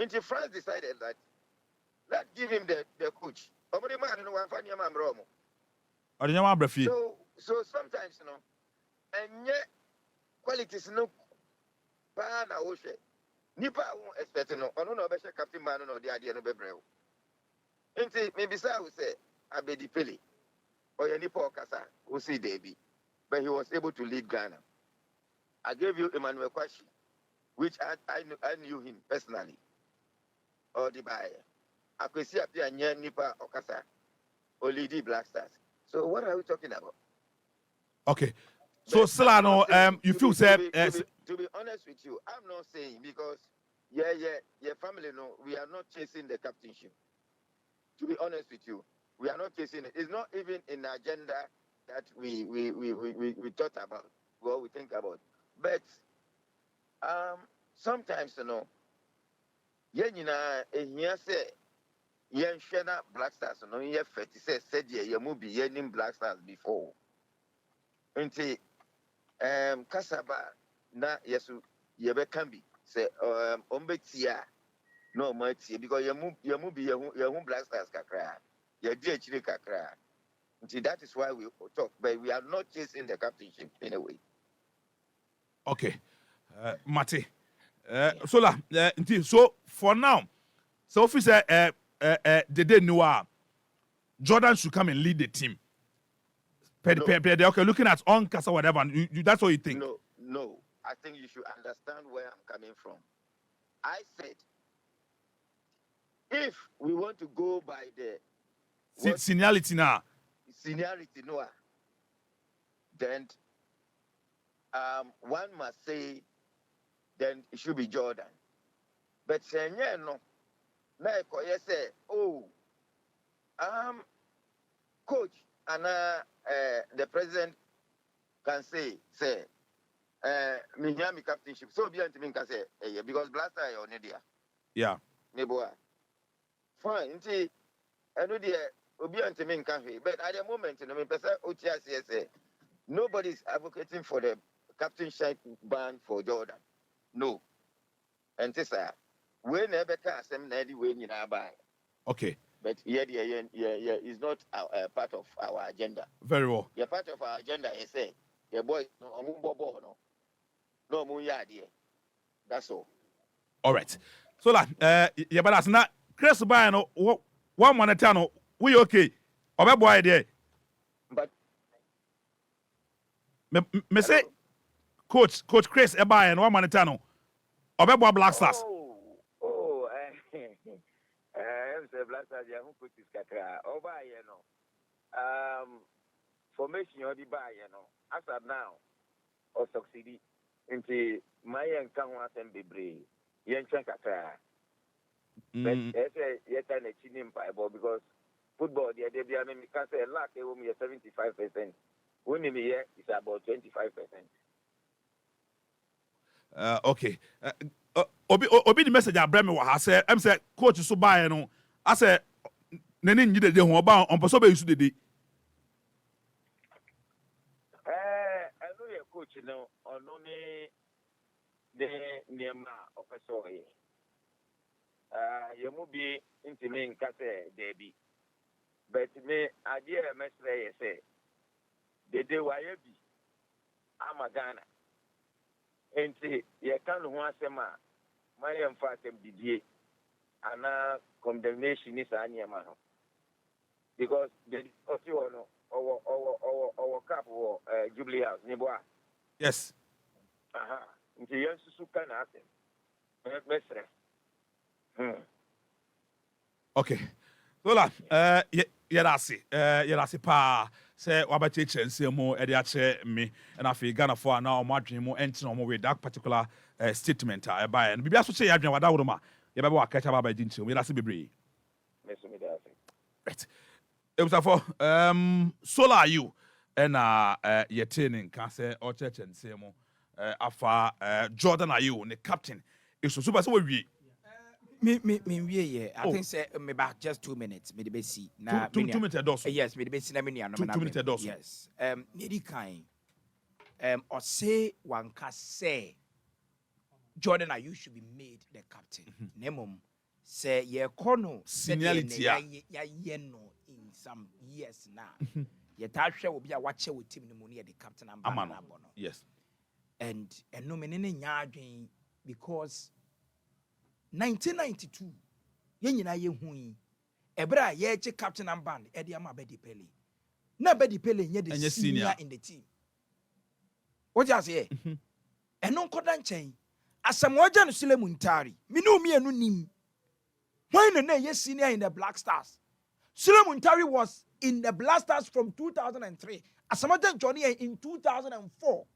Inti France decided that let's give him the coach. So sometimes, and yet qualities no pa na wo hwe. Nipa won expect no ono na obehwe captain man no the idea no bebreo. Nti maybe say we say Abedi Pele or nipa okasa we see Debi, but he was able to lead Ghana. I gave you Emmanuel Kwashi, which I knew him personally. Or the buyer. I could see up there near Nipa Okasa or Lady Black Stars. So what are we talking about? Okay. So Solano, you feel say to be honest with you, I'm not saying because your family no, we are not chasing the captainship. To be honest with you, we are not chasing it. It's not even in the agenda that we thought about, what we think about. But sometimes here say shena Black Stars no ye 50 said ye movie ye name Black Stars before. Until Kasaba na yesu yebe can be say ombetia no mighty because ye movie ye Black Stars kakra ye DHD kakra. Until that is why we talk, but we are not chasing the captainship in a way. Okay. Mate. Sola, so for now, so if we say they knew Jordan should come and lead the team. Okay, looking at on Casa whatever, that's what you think. No. I think you should understand where I'm coming from. I said if we want to go by the seniority now. Seniority no. Then one must say then it should be Jordan. But say no. Now you say, coach and the president can say Miami captainship. So be anti can say because Blaster on India. Yeah. Neboa. Fine. See, I know the Obi anti can say, but at the moment, nobody is advocating for the captainship ban for Jordan. No. And this we never can send when you buy. Okay. But is not part of our agenda. Very well. Yeah, part of our agenda is say, yeah, boy, no, that's all. All right. So but that's not Chris Bayano. One monetano. We okay? Obe boy there. But me say, Coach Chris Bayano. One monetano. Obe boy Black Stars. Black Stars, who put this kakra over, formation or the buy, as of now, or succeed into my young Kanwas and Bibre, young Chankatra. But yet I need him by because football, the idea I mean, can say lack of 75%. When me here is about 25%. Okay. Obi the message abra me wa say em say coach so buy no. I say nene nyi de ho ba on person be use de de. I know your coach now on only the Nema officer. You must be intimate in Case Debbie. But me, idea mestre say, the day why be, I'm a Ghana. And say, you can't want some my emphasis DDA, and condemnation is an yamano. Because the Osiono or cap or Jubilee House, Niboa. Yes. Into Yansu can happen. Mestre. Okay. Lola, yɛdase paa sɛ wabɛkyerɛkyerɛ nsɛm mu ɛde akyerɛ me ɛna afei ghanafoɔ a na ɔmo adwene mu ɛntena ɔmo with that particular statement a ɛbaeɛ no biribia so kyɛ yɛ adwene wada woro ma yɛbɛbɛ wakɛkyɛ ba bɛgye nkyerɛ mu yɛdase bebree right ebusafo solar are you ɛna yɛtee ne nka sɛ ɔkyerɛkyerɛ nsɛm mu afa Jordan are you ne captain ɛso so ba sɛ wɔwie Me, I think say me back just 2 minutes. Me the best see. Na 2 minutes also. Yes, me the best see na me ni 2 minutes also. Yes. Nedi kind. Or say one can say Jordan Ayew should be made the captain. Nemom say ye kono seniority ya no in some years now. Ye ta hwe obi a wache wo team no mu ne the captain amba. Yes. And no me ne nya adwen because 1992 yen nyina ye hu yi ebra ye che captain and band e de am Abedi Pele na Abedi Pele nye the senior in the team what you say eno nkoda nchen asamoja no Sule Muntari me no me enu nim when na ye senior in the Black Stars. Sule Muntari was in the Black Stars from 2003 asamoja joined in 2004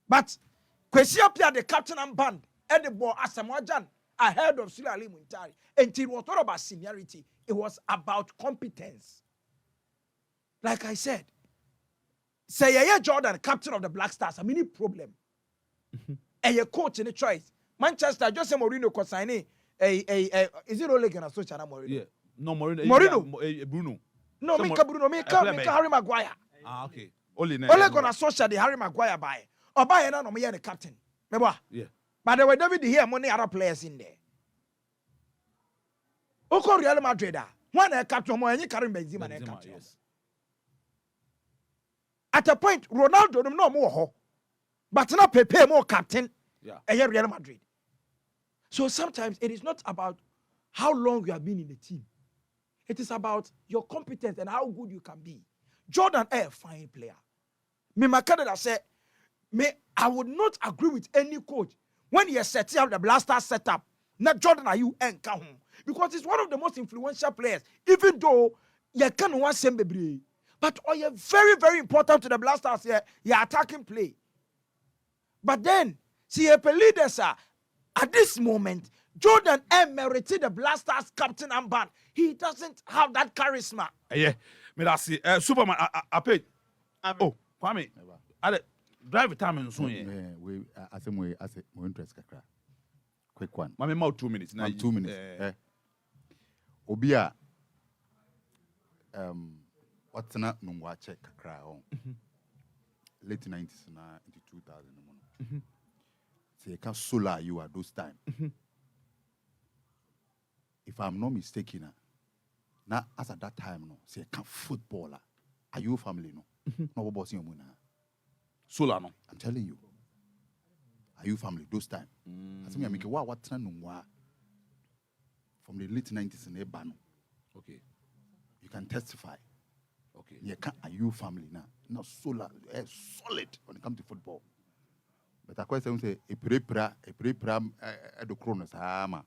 but Kwesi Appiah the captain and band and the ball Asamoah ahead of Sule Muntari. And it was not about seniority, it was about competence. Like I said, say Yaya Jordan, captain of the Black Stars, a mini problem. And your coach in the choice. Manchester, Jose Mourinho could sign is it Ole Gunnar Solskjaer Mourinho? Yeah. No, Mourinho. Bruno. No, make Harry Maguire. Okay. Ole Gunnar Solskjaer, the Harry Maguire buy. Or buy no me the captain. Yeah. But there were David here money other players in there. Oko Real Madrid one captain mo any Karim Benzema na captain. Yes. At a point Ronaldo no more ho. But now Pepe more captain. Yeah. Real Madrid. So sometimes it is not about how long you have been in the team. It is about your competence and how good you can be. Jordan a fine player. Me Makadada said I would not agree with any coach when he set up the Blaster setup, not Jordan Ayew and Kahun. Because he's one of the most influential players, even though you can't want Sembebre. But you're very, very important to the Blasters here, your attacking play. But then, see, a leader, sir, at this moment, Jordan merited the Blasters captain and band. He doesn't have that charisma. Yeah, me that's it. Superman, I paid. Oh, Kwame, I drive time soon. I say more interest kakra. Quick one. Mami mau 2 minutes. Now 2 minutes. Obia what's na nungwache kakra on. Late 90s na into 2000 Say ka solar you at those time. If I'm not mistaken, now as at that time no say ka footballer. Are you family no? No bossing your Solar no. I'm telling you. Are you family those time? I say me make what's na nungwa from the late 90s in Ebano. Okay. You can testify. Okay. You can are you family now? Now solar solid when it comes to football. But I quite say a pre-pra at the chronos ama.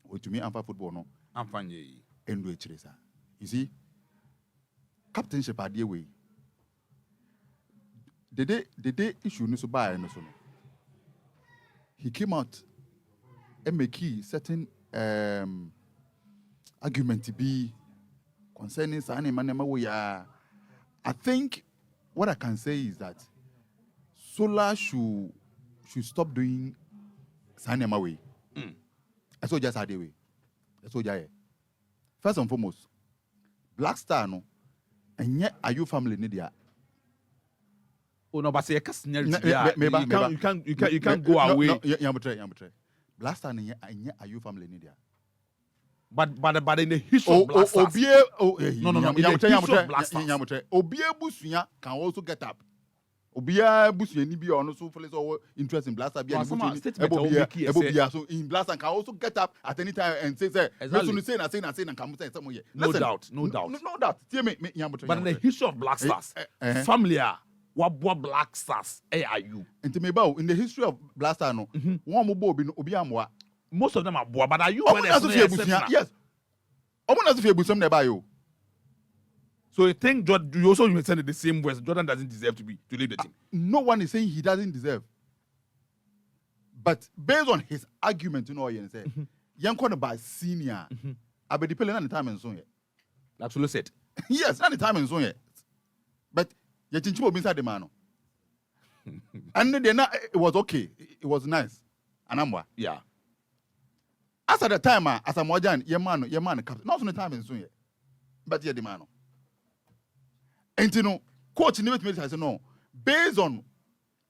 Or to me I'm for football no. I'm fine. You see, captainship are the way. The day issue no so buy no so no. He came out and make certain argument to be concerning Sani Manema. I think what I can say is that Solar should stop doing Sani Mawe. I saw just way. That's what I. First and foremost, Black Star no, and yet are you family Nidia? Oh no, but say you can't go away. Yamatre. Black Star and yet are you family Nidia? But in the history of Black Stars. No. Yamatre. Obie Busunya can also get up. Obia Busunya ni be on so for so interest in Black Star. So in Black Star can also get up at any time and say Exactly. say and come say somewhere. No doubt. No doubt. But in the history of Black Stars, family what Black Stars are you? And in the history of Black Star no, one mo bo bi no obi amwa. Most of them are boy, but are you? Yes. Omo na so nearby you. So you think you also understand it the same way? Jordan doesn't deserve to lead the team. No one is saying he doesn't deserve. But based on his argument, you know what you say, young corner by senior, I be depending on the time and so yet. That's what you said. Yes, not the time and so yet. But you think you inside the man. And then it was okay. It was nice. And I'm what? Yeah. As at the time, as a modern, your man, captain. Not on the time and so yet. But yeah, the man. And you know, coach never made I said no. Based on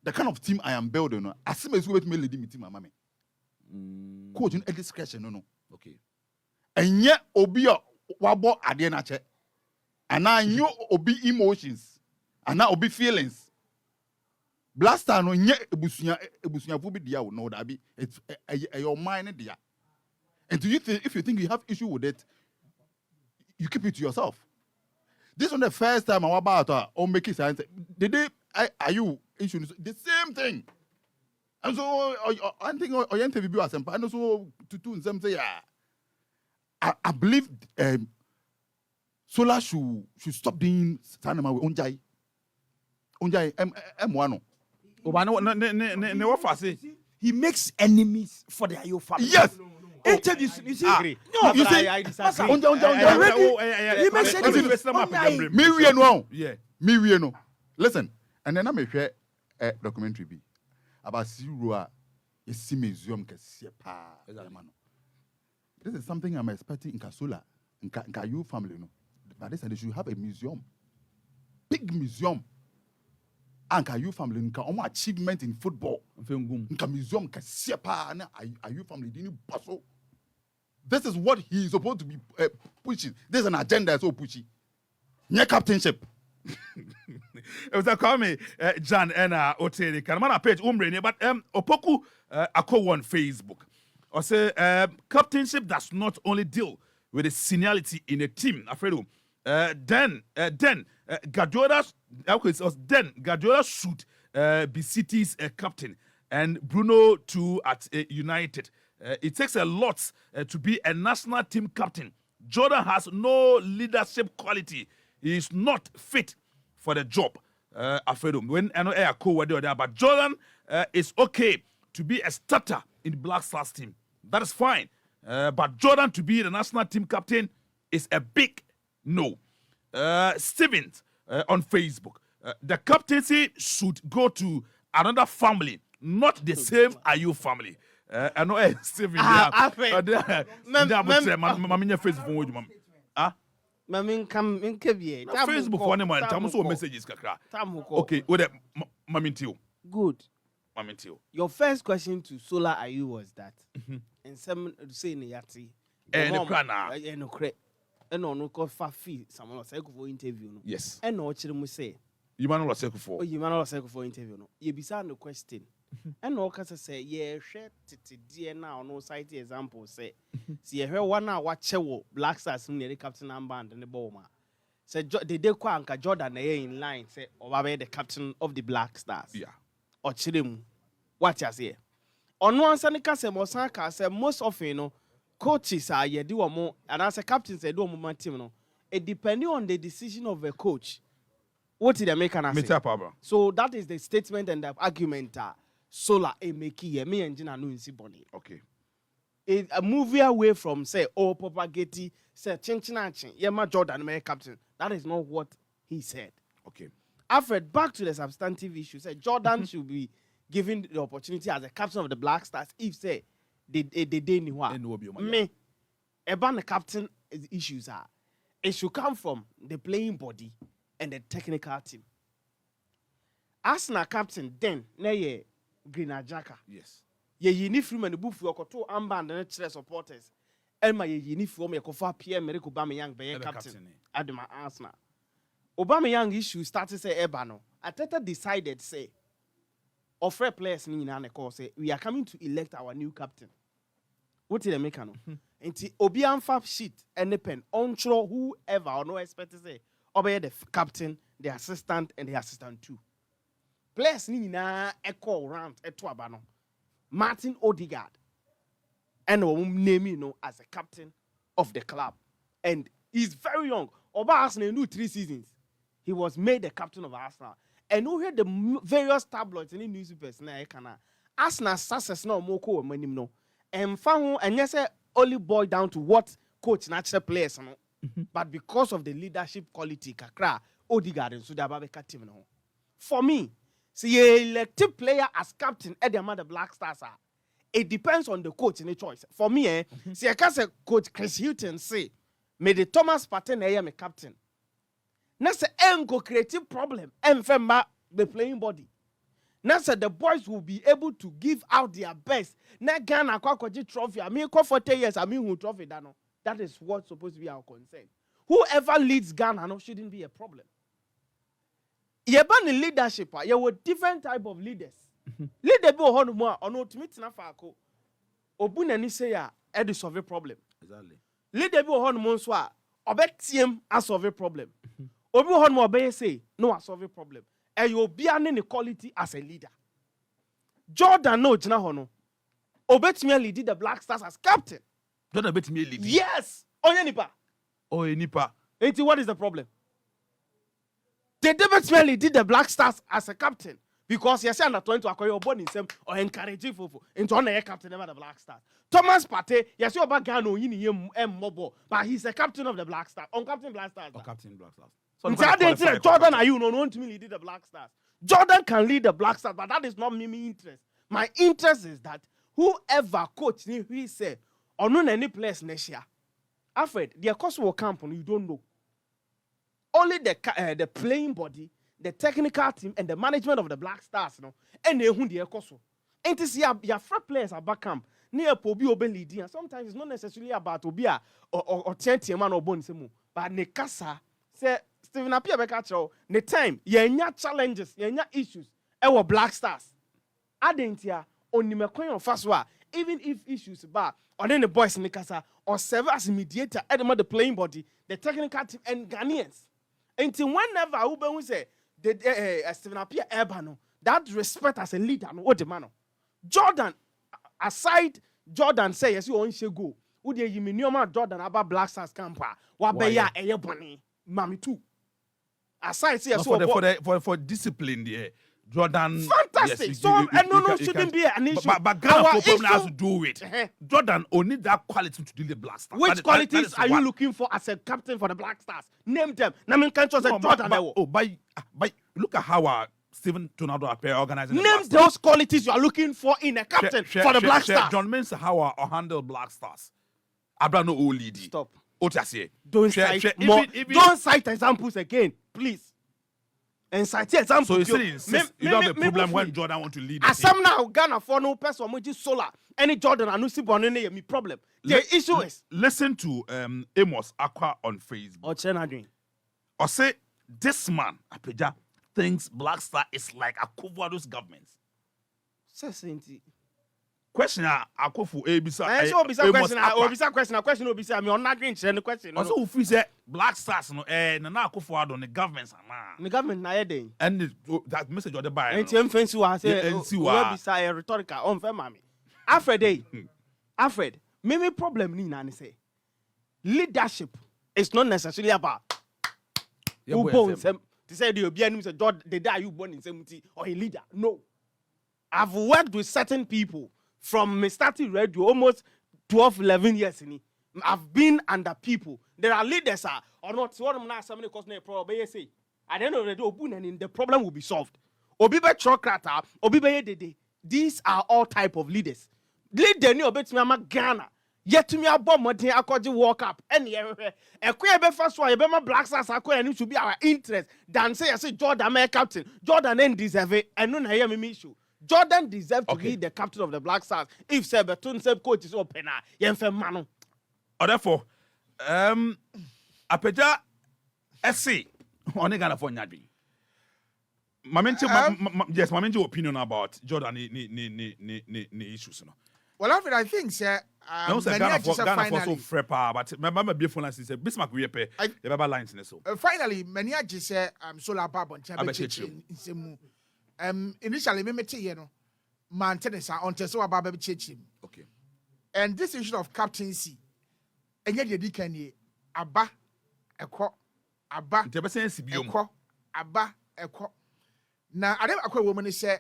the kind of team I am building, as soon as we me leading team, mammy. Coach in a discretion, no. Okay. And yet, obi wabo adenache. And I knew obi emotions. And now obi feelings. Blaster no nye ebusunya fu bi dia no that be it's your mind dia. And do you think if you think you have issue with it, you keep it to yourself. This was the first time I was about to make it sense. Are you issues the same thing? And so I think I interview as and so to do something. Yeah, I believe Solar should stop doing Sanema with Onjai M1. Oh, but no, what for say? He makes enemies for the Ayo family. Yes. Interviews, you see? No, you see, I disagree. He makes enemies. Me we know. Yeah. Me we know. Listen, and then I may share a documentary be about Zero. You see museum pa. This is something I'm expecting in Kasula, in Kayu family. No, but this they should have a museum, big museum. And Kayu family nka omo achievement in football. Nka museum pa na Ayu family didn't pass. This is what he is supposed to be pushing. There's an agenda so pushy. Near captainship. It was a call me John and Oteri. Kanamana page umbre but Opoku ako on Facebook. Or say captainship does not only deal with the seniority in a team. Afredo. Then Guardiola should be City's captain and Bruno too at United. It takes a lot to be a national team captain. Jordan has no leadership quality. He is not fit for the job. Alfredo, when I know I co there, but Jordan is okay to be a starter in the Black Stars team. That is fine. But Jordan to be the national team captain is a big no. Stevens on Facebook. The captaincy should go to another family, not the same Ayu family. I know Stephen. Facebook one man. Tamuso messages kakra. Okay, what Mamintio. Good. Mamintio. Your first question to Solar Ayu was that, and some say in Yati, and no call Fafi, someone was for interview. Yes. And no children say. You man was second for. Oh, you man was second for interview. No, you be the question. And no case say, yeah, share dear now, no site example say, see, her 1 hour watch Black Stars near the captain and band and the bowman. Say, they did Quanka Jordan in line, say, or the captain of the Black Stars. Yeah. Or Chidim. What you say? On one Sanika say, Mosaka say, most often, you know, coaches are ye do more, and as a captain say, do more team, no. It depending on the decision of the coach. What did they make an answer? So that is the statement and the argument. Solar a make me and Gina no in Siboni. Okay. a movie away from say propagate say chinchin Yema Jordan may captain. That is not what he said. Okay. Alfred, back to the substantive issue. Say Jordan should be given the opportunity as a captain of the Black Stars if say they didn't me about the captain issues are it should come from the playing body and the technical team. Arsenal captain then na Green Ajaka. Yes. Ye uniform and the booth for koto armband and the supporters. Elma ye uniform ye kofa Pierre Emerick Aubameyang be captain. Adema Arsenal. Aubameyang issue started say Ebano. Ateta decided say offer players ni na call say we are coming to elect our new captain. What did they make no? Enti obi amfa sheet and pen ontro whoever or no expect to say obey the captain, the assistant and the assistant too. Players ni na echo round eto abano. Martin Odegaard and name you as a captain of the club, and he's very young. Oba Arsenal knew 3 seasons. He was made the captain of Arsenal, and we heard the various tabloids and newspapers na ekana Arsenal success no moko manim no. And found and yes only boil down to what coach natural players no. But because of the leadership quality kakra Odegaard and Sudababeka team no. For me, see a elected player as captain at the amount Black Stars are. It depends on the coach in the choice. For me, see I can say coach Chris Hilton say, may the Thomas Partey me captain. Now say engo creative problem and the playing body. Now say the boys will be able to give out their best. Na Ghana kwaji trophy. I mean, for 40 years, I mean who trophy dano. That is what's supposed to be our concern. Whoever leads Ghana no shouldn't be a problem. Yeba ni leadership, you were different type of leaders. Leader be on more or no to meet na fako. Obuna ni say ya e solve a problem. Exactly. Leader be on mo so a obet team a solve a problem. Obi on mo be say no a solve a problem. And you be an quality as a leader. Jordan no jina hono. Obet me lead the Black Stars as captain. Jordan bet me lead. Yes. Oye nipa. Oh, nipa. What is the problem? They definitely did the Black Stars as a captain because you say under 20 to acquire born in some or encouraging for into on the captain of the Black Stars. Thomas Partey, yes, you about Gano in mobile, but he's a captain of the Black Stars. On Captain Black Stars. On Captain Black Stars. So Jordan, are you no want to me lead the Black Stars? Jordan can lead the Black Stars, but that is not me interest. My interest is that whoever coach he say or no any place next year. Alfred, the cost will camp on you don't know. Only the playing body, the technical team, and the management of the Black Stars, no, and they who the ekoso. And to see your free players at back camp near Pobi Obe leading. Sometimes it's not necessarily about Obia or 10 man or Bonsemu, but Nekasa say Stephen Apia Bekacho. Ne time yenya challenges, yenya issues. Our Black Stars. Adentia only me coin first wa. Even if issues bad, or then the boys Nekasa or serve as mediator at the playing body, the technical team and Ghanaians. Until whenever Uber will say Stephen Apia Ebano, that respect as a leader, no what the man. Jordan, aside Jordan say yes, you want to go. Would you mean Jordan about Black Stars camper? What be ya a bunny, mammy too. Aside say yes, for discipline, yeah. Jordan, fantastic. Yes, so no shouldn't be an issue. But Ghana problem has to do with Jordan only that quality to deal the Black Stars. Which qualities are you looking for as a captain for the Black Stars? Name them. Namin Kancho said Jordan. By look at how Stephen Tonado appear organizing. Name those qualities you are looking for in a captain for the Black Stars. John Mensah how handle Black Stars. Abraham no old lady. Stop. What you say? Don't cite more. Don't cite examples again, please. And cite examples. So you don't have a problem when Jordan want to lead. As some now Ghana for no person which is solar. Any Jordan and no see bonene me problem. The issue is listen to Amos Aqua on Facebook. Or Chenadrin. Or say this man Apeja thinks Black Star is like a Kuvado's government. Question Akofu Ebisa. Question Obisa. I'm not going to question. Also, if we say Black Stars, no, na Akofu on the government, the government na yede. And that message on the buy. And you fancy wa say Obisa a rhetorical on fair mami. Alfred, me problem ni na say leadership is not necessarily about who born them. To say the Obianim say God, the day you born in 70 or a leader. No, I've worked with certain people. From me starting radio almost 12, 11 years in I've been under people. There are leaders or not. What I'm not somebody cause no problem. But say at the end of the day, the problem will be solved. Obi be chokrata, obi be dede. These are all type of leaders. Leader ni obet me ama Ghana. Yet to me about modern accord walk up. And be first one, be my Black Stars accord and to be our interest. Than say I say Jordan my captain. Jordan ain't deserve it. And no na hear me issue. Jordan deserves to be the captain of the Black Stars. If Sebetun Seb coach is open, Yenfe Manu. Or therefore, Apeja SC on the Ghana for Nyadri. Yes, my opinion about Jordan ni issues. Well, Alfred, I think, sir. No, sir, Ghana for so frepper, but remember before I said Bismarck we pay the Baba lines in so. Finally, many just say solar barbon championship in Semu. Initially, me you know, man tennis on Teso Baba Chechim. Okay. And this issue of captaincy, and yet you can ye Abba, Eko, Abba, Eko, Abba, Eko. Now, I don't know woman say,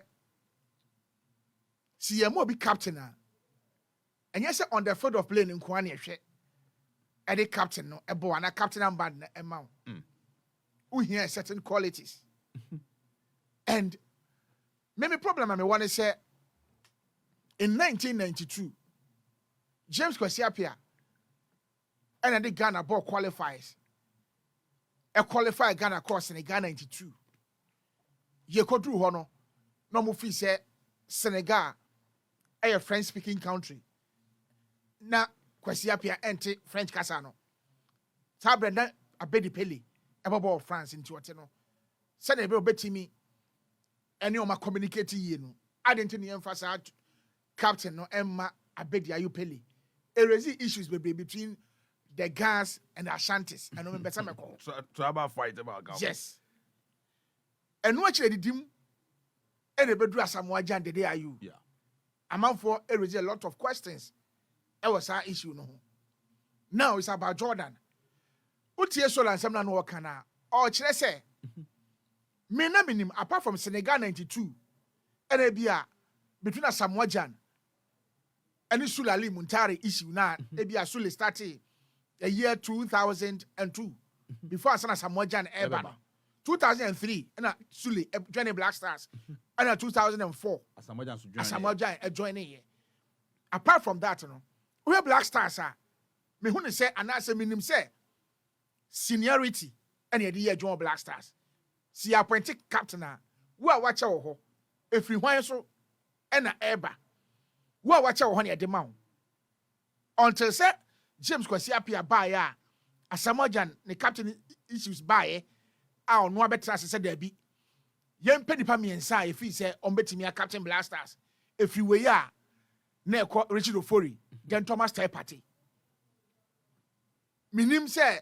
see, I'm more be captain. And yes, on the field of play in Kwani, and the captain, no, a boy, and a captain and bad amount. We hear certain qualities. And maybe problem I want to say in 1992, James Kwesi Appiah and the Ghana ball qualifies. A qualified Ghana course in Ghana 92. Ye ko dru ho no mo fi say Senegal a French speaking country. Na Kwesi Appiah ente French kasa no. Sa Brenda abedi pele e ball France into what no. Say na be obetimi any o ma communicate ye no. Identity emphasize captain no Emma abedi ayu pele. Erezi issues between the Gas and the Ashantis. And remember some trouble fight about Ghana. Yes. And watch the dim and the bedroom Samoa Jan the day are you. Yeah. Amount for a lot of questions. That was our issue no. Now it's about Jordan. Utie so and some no kana. Or chile say. Me na minim apart from Senegal 92. And ebia between a Samoa Jan and Sulali Muntari issue na ebia Sule started the year 2002 before Asana Samoa Jan Eba. 2003 and Sule joining Black Stars and 2004 Samoa Jan joining here. Apart from that, no, we have Black Stars me who say and I say minim say seniority and the year join Black Stars. See appointed captain we are watch ho if we want so and Eba we are watch ho near the mount until say James Kwesi Appiah buy a Samoa Jan the captain issues buy Onua betra se there be yen pedi pa miensa if he say on betimi a captain Black Stars if you were ya na ko Richard Ofori then Thomas Thai party minim say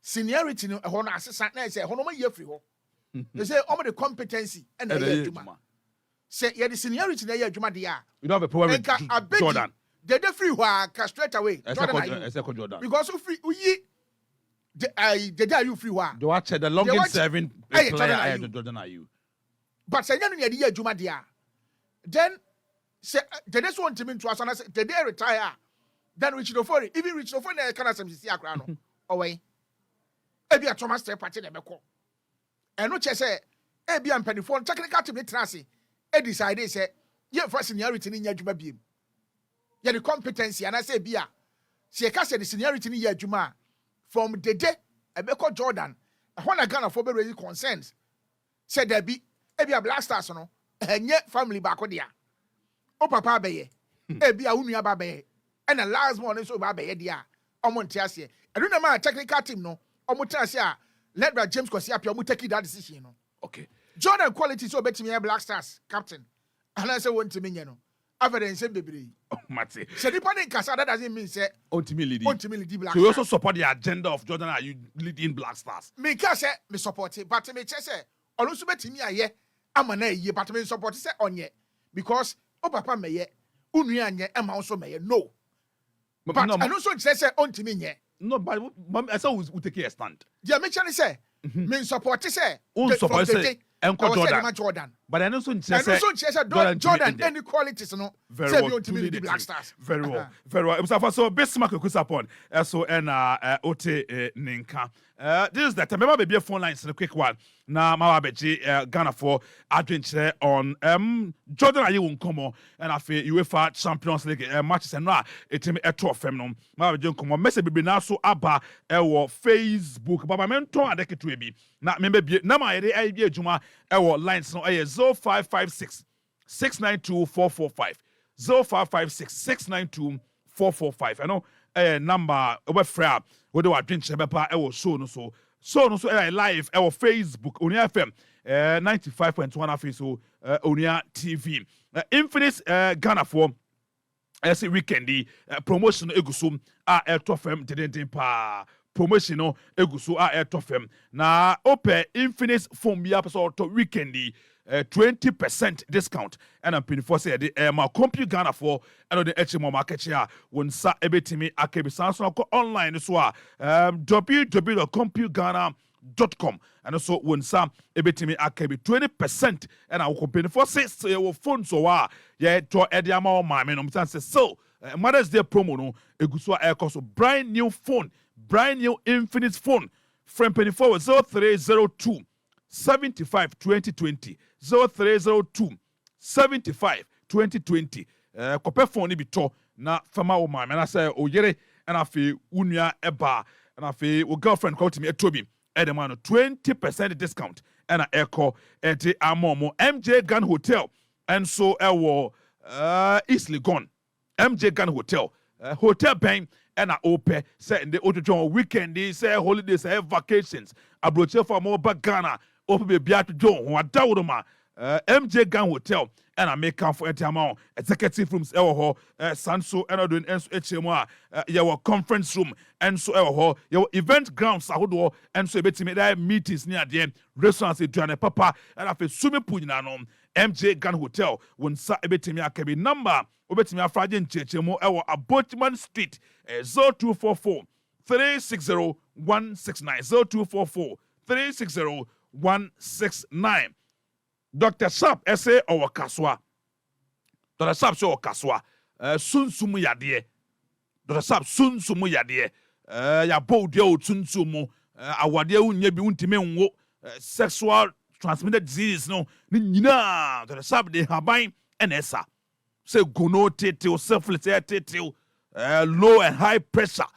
seniority no e ho no assistant na say ho no ma ye free ho they say all the competency and the adwuma say ye the seniority na ye adwuma dia you don't have a problem with Jordan they free ho straight away Jordan because free uyi the day you free wa. Do watch the longest serving player Jordan are you? But say you need the Juma dia. Then say the next one team to us and say the day retire. Then Richard Ofori, even Richard Ofori can some see akra no. Away. Ebi a Thomas Step party na beko. And no say ebi am penifon technical team trase. E decide say ye for seniority ni Juma biem. Ye the competency and I say bia. Se ka say the seniority ni ye Juma. From the day Ebeko Jordan, when I Ghana for raise concerns, said there be a Black Stars no, and yet family back on there. O papa beye, ebi a unia babe, and the last one so babe dia, Omontiasia. I don't know my technical team no, Omontiasia, let by James Kwesi Appiah mu take that decision no. Okay. Jordan quality so bet me Black Stars captain, and I say one to me no. Evidence baby. Oh, Matty. So the point in Casa that doesn't mean say ultimately Black Stars. So you also support the agenda of Jordan. Are you leading Black Stars? Me can say me support it, but me say also bet me aye. I'm an aye, but me support say on ye because oh papa me ye, unu anye, am also me ye no. But no, and also say on to me ye. No, but I saw who take a stand. Yeah, me say me support say support say Jordan. but I know so And also, Jordan, any qualities, no? Very Say well. you to be the Black Stars. Very well. Very well. Mustafa, so Bismarck Kusapon. So and Ote Ninka. This is that. Remember, baby, phone lines in a quick one. Now, my baby, Ghana for adventure on Jordan. Are you won't come on? And I feel UEFA Champions League matches and now it's a tour feminine. My baby, come on. Message be now so aba Facebook. But my mentor and the to be. Now, maybe now my idea Juma lines no 0556 692 445. 0556 692 445. I know number we free we do drink bepa show no so live Facebook Onua FM 95.1 FM so Onua TV Infinite Ghana for say weekend promotion eguso FM deden pa promotion no eguso FM na open Infinite phone bia person to weekend 20% discount and I'm paying for say the my compute Ghana for and the HMO market here when sa ebetimi akebi sanso online so www.computeghana.com and also when sa ebetimi akebi 20% and I will pay for say your phone so yeah to ediama my man say so Mother's Day promo no eguso so brand new phone brand new Infinite phone from 24 0302 75 2020 0302 75 2020 kope phone ni bi to na fama wo man na say oyere na afi unua eba na afi wo girlfriend call to me etobi edema no 20% discount na eko eti amomo MJ Gun Hotel and so ewo East Legon MJ Gun Hotel hotel bank and open say in the other weekend say holidays say vacations abroche for more back Ghana open be biat John who adawroma MJ Gun Hotel and I make for etiamount executive rooms sanso and doing enso HMO your conference room and so your event grounds ahodo and so betimi that meetings near the restaurants eduane papa and afi swimming pool na no MJ Gun Hotel when sa betimi akabi number obetimi afraje nchechemo Abochman Street 0244 360 169 0244 360 169. Dr. Sharp essay or Kaswa. Dr. Sharp so Kaswa. Sun sumu yadie. Dr. Sharp sun sumu yadie. Ya bo dio sun sumu. Awade unyebi untime unwo. Sexual transmitted disease no. Nina. Dr. Sharp de habain enesa. Say gono tete selfless tete low and high pressure.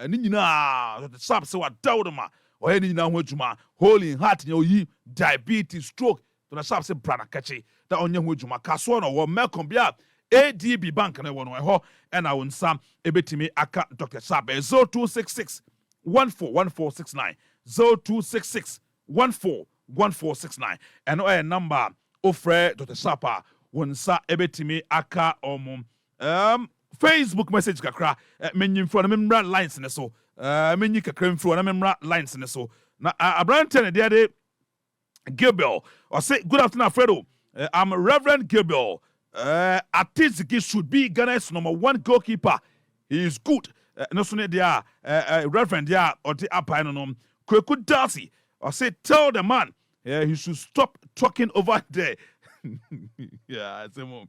Nina. Dr. Sharp say what daudama. Or any now juma holy heart yi diabetes stroke to the sharp say brana kachi that on your juma kaswa no Malcolm bia ADB bank na wono ho and I won sam ebetimi aka Dr. Sharp 0266 141469 0266 141469 and our number ofre Dr. Sharp won sa ebetimi aka Facebook message kakra menyim for memra lines ne so menyi kakra mfro na memra lines ne so na Abrante ne de Gilbert or say good afternoon Alfredo I'm Reverend Gilbert Atiziki should be Ghana's #1 goalkeeper he is good no so ne dia Reverend dia or the apa no Kweku Darcy or say tell the man he should stop talking over there. Yeah, it's a mom.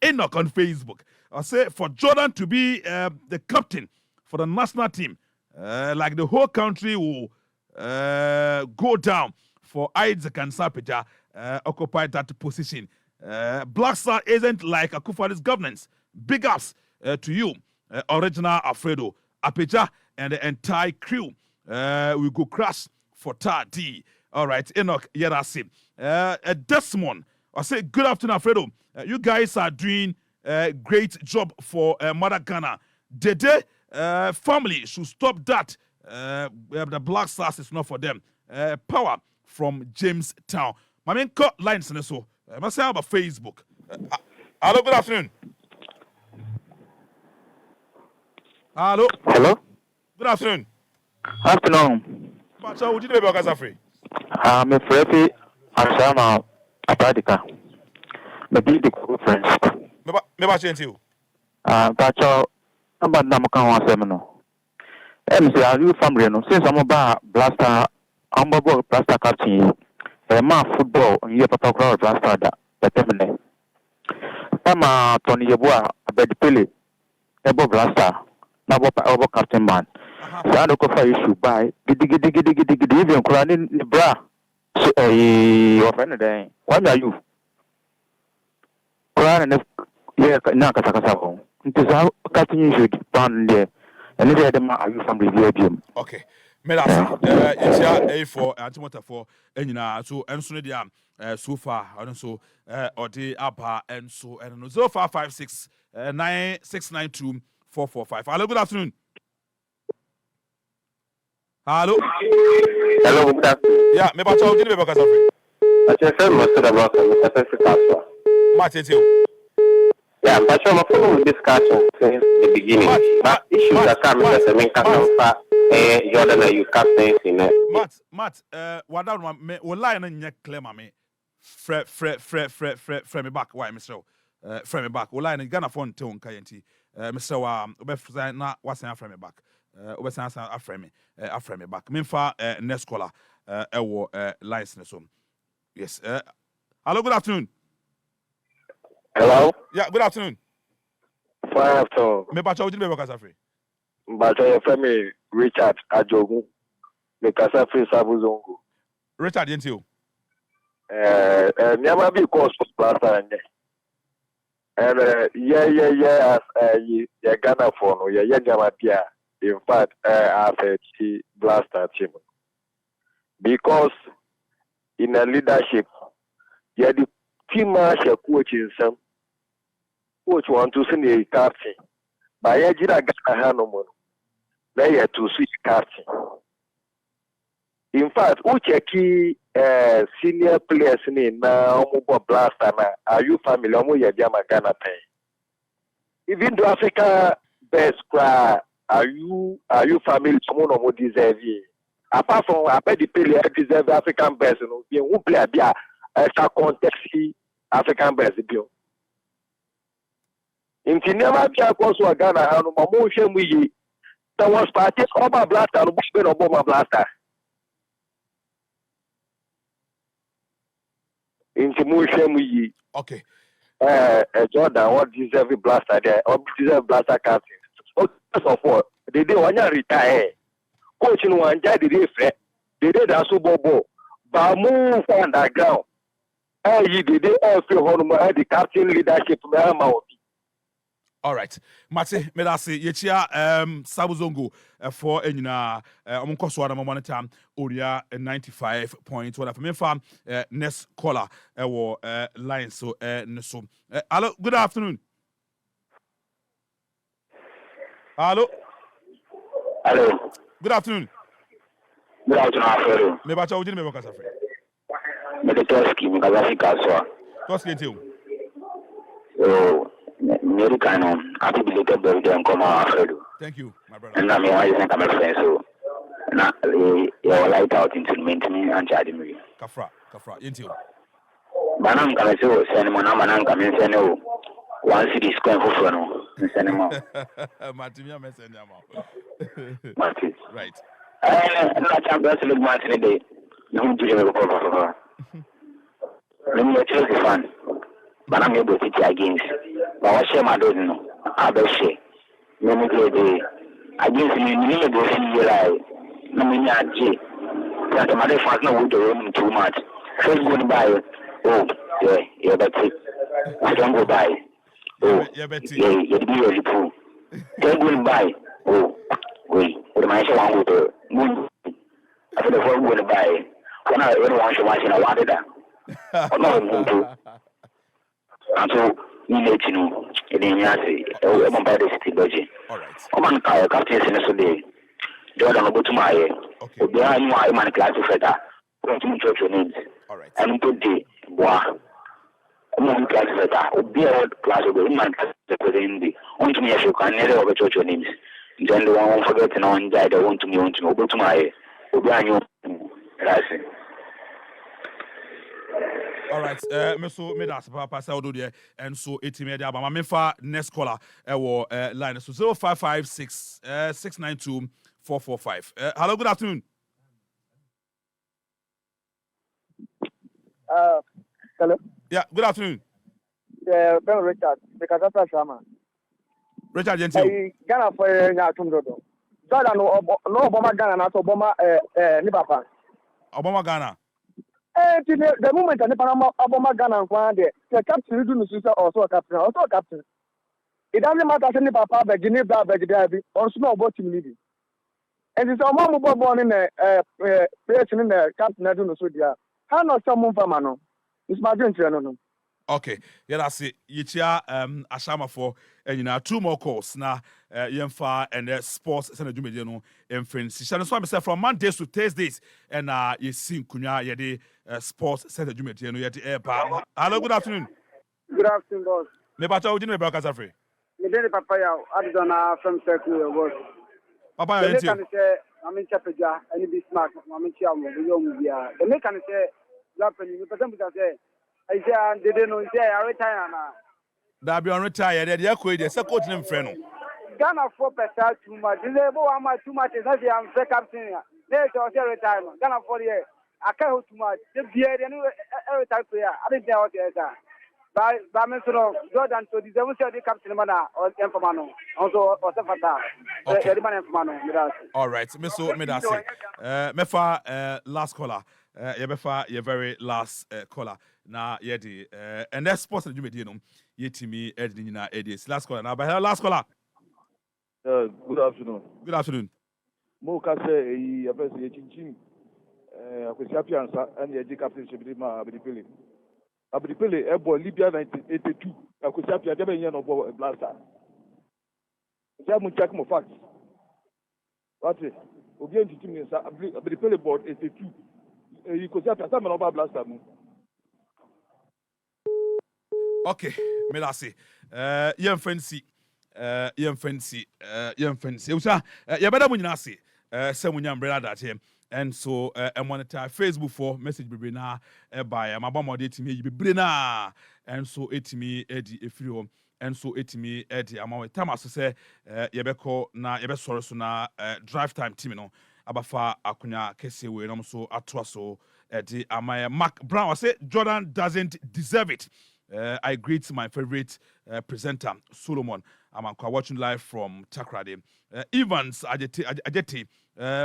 Enoch on Facebook. I say for Jordan to be the captain for the national team, like the whole country will go down for Isaac and Sapita occupy that position. Black Star isn't like Akufo-Addo's governance. Big ups to you, original Alfredo, Apeja, and the entire crew. We go crash for Tadi. All right, Enoch Yerasi. Desmond. I say good afternoon, Alfredo. You guys are doing a great job for Mother Ghana. Dede family should stop that. The Black Stars is not for them. Power from Jamestown. My main cut lines in so. I must say about Facebook. Hello, good afternoon. Hello. Hello. Good afternoon. Afternoon. Pacha, would you know about Gazafri? I'm a Freddie Ashama Apadika. Maybe the conference. Maybe change you. Pacha, I'm not Namakan Semino. MC, are you family? Since I'm about Blaster, I'm about Blaster captain. A man football, you have a Blaster. Petemene. Tama Tony Yeboa, Bedpele, Ebo Blaster, Nabo Captain Man. Sano Kofa issue by Giddy, even crying in bra. So, your friend, what are you? Crying and Nakasako. It is how cutting should ban there. And if are you from the Okay. Medasi, it's A for Antimota for Enina, so and so so far, and so or the upper and so and 0556 9692 445. Hello, good afternoon. Hello. Hello, good afternoon. Yeah, me bacha ojini me bakasa free. I just said most of the work with the Matete. Yeah, but I'm following discussion since the beginning. But issues that come with the main captain, Jordan, you captains in it. Matt, wada me o line na nye clear ma me. Frame me back. Why, Mr. Frame me back. O line Ghana phone te on kayenti. Mr. Wa obe na wasan frame me back. Obe san frame me back. Me fa next caller ewo lines ne so. Yes. Hello, good afternoon. Hello? Yeah, good afternoon. Fine afternoon. Me bacha ojini me bakasa free. But your family, Richard Ajogu, the Casafri Sabuzongo. Richard Yentio. Never be cause for plaster and yeah, as Ghana phone, yeah, in fact, as a blaster team. Because in a leadership, yeah, the team marshal coaching some coach want to send a captain. But I did a Ghana no they had to switch captain. In fact, who check senior players in now blaster na are you family omo Ghana pay? Even the Africa best cry are you family someone omo deserve it? Apart from I bet the player deserve African best no be who play bia extra context African best bi. Inti never be across Ghana hanu mo hwemu yi. There was parties over blaster no be no bomber blaster. Inti mo hwemu yi. Okay. Jordan what deserve blaster there or deserve blaster captain. First of all, they want to retire. Coach no one jai the day they did that so bobo. But move underground. They did all feel honor the captain leadership me. All right. Mate, me da se yechia Sabuzongo for enyina omunkoso ada monitor oria 95 point whatever. Me fam next caller wo line so ne so. Hello, good afternoon. Hello. Hello. Good afternoon. Good afternoon. Me bacha ojini me bakasa free. Me the Toski me Kazafika so. Toski ntio. Oh, Mary Canon, happy belated birthday and come on, Alfred. Thank you, my brother. And I'm here, I'm a friend, so now you're light out into maintenance and charging me. Kafra, ntio. Banam kame so send mo na manam kame send o. One city square for no. Send mo. Matimia me send am. Mati. Right. Na Champions League match ni day. No do you go. Let me tell you fan. Banam me go city against. But what share my dozen no. Abeshe. No me go dey. Against me ni go see like. No me nya J. That my fans no go do too much. First go buy. Oh, yeah, that's it. I don't go by. Oh, yeah, you be ready to. Don't go by. Oh, wait, what am I saying? Go to. After the phone go by. When I want to watch in a water that. No, and so, you let you know. It didn't say, oh, I'm about the city budget. All right. I'm on car, captain, and day. Jordan go to my okay. Behind my man class to feather. Going to church needs. All right. And put the bois. Among class feather. Be a class of the man the president. On to me if you can never over church names. Then the one won't forget and on died. I want to me on to go to my Obiano. All right, me so me das papa say odo there and so 80 media ba me fa next caller line so 0556 692 445. Hello, good afternoon. Hello. Yeah, good afternoon. Ben Richard, because that's Shama. Richard Gentile. Ghana for Yatumdo. Jordan, no Obama Ghana, not Obama, Nipapa. Obama Ghana. The moment I Panama Obama Ghana and one day, the captain do the also a captain, also a captain. It doesn't matter any papa, but Geneva, Baghdadi, or small bottom leading. And it's a mom born in a person in the captain, I don't know, so dear. How not someone for Mano? It's my dream, no. Okay, yeah, that's it. Yichia Ashama for and you know 2 more calls now. Yemfa and sports center Jumedi no friends. Shall so myself from Mondays to Thursdays and you see Kunya yedi sports center Jumedi no yeti air. Hello, good afternoon. Good afternoon, boss. Me bacha udi me broadcast free. Me dey Papaya, Arizona from Circle, boss. Papa, The you make can say, I'm in Chapeja, and it be smart, I'm in Chiam, the make can say, Japan, you present with us, I say, they don't know, I retire now. That be on retire. They are quite. They say coach name friend. Ghana 4% too much. They say, "Oh, I'm too much." They say, "I'm fake captain." They say, "I'm retirement." Ghana 4 years. I can't hold too much. They be here. They know every time player. I didn't know what they say. But me so Jordan to the seven say the captain mana or informano. Also, or Sefata. Okay. The man informano. All right. Me so me that say. Mefa last caller. Yebefa your very last caller. Na yedi and that sports that you made no yetimi editing na edis last caller now but last caller. Good afternoon. Good afternoon. Mo ka say e afese ye chinchin akwesi apiansa and ye captainship di ma Abdipele. Abdipele e boy Libya 1982 akwesi apia de ben ye no bo blaster. Ja mo check mo facts. What is obi en chinchin nsa Abdipele board 82 e kwesi apia sa me no ba blaster mu. Okay, me that say. Yem fancy. Usa, you better when you say. Some young brother that him. And so, I monitor Facebook for message be na by my bomb date me be brina. And so, it me Eddie if you and so it me Eddie. I'm always time as say, Yebeko na Yebe sorry so na drive time team no. Abafa akunya kese we no so atwa so Eddie. Amaya Mark Brown. I say Jordan doesn't deserve it. I greet my favorite presenter, Solomon. I'm watching live from Takrade. Evans Ajeti,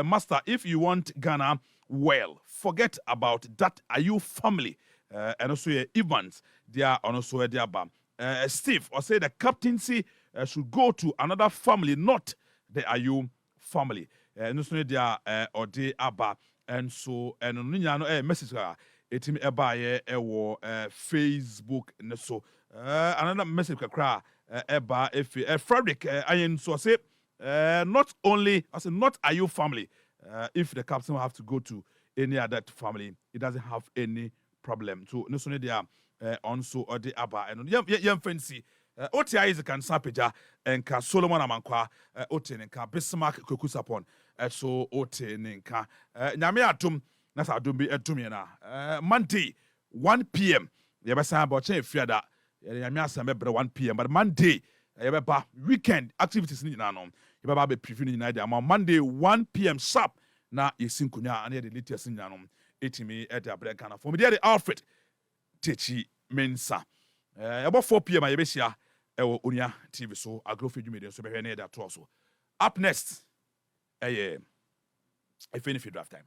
Master, if you want Ghana well, forget about that Ayu family. And also Evans, they are also their bam. Steve, I say the captaincy should go to another family, not the Ayu family. And also they are or they abba. And so, and message etimi eba ewo Facebook ne so another message kakra eba efi Frederick ayen so say not only I say not are you family if the captain will have to go to any other family it doesn't have any problem so no so they are on so or the aba and yam fancy OTI is can sapeja and ka Solomon Amankwa OT nka Bismarck Kokusapon so OT nka nyame atum na sa do be etumi na Monday 1 p.m. ye be san about chen fiada ye nyame asam be 1 p.m. but Monday ye be ba weekend activities ni na no ye be ba be preview ni na dia Monday 1 p.m. sharp na ye sinkunya na ye the latest ni na no etimi e da break kana for me there Alfred Takyi Mensah about 4 p.m. ye be hia ewo Onua TV so agrofe dwumede so be hwe na ye da to so up next if any draft time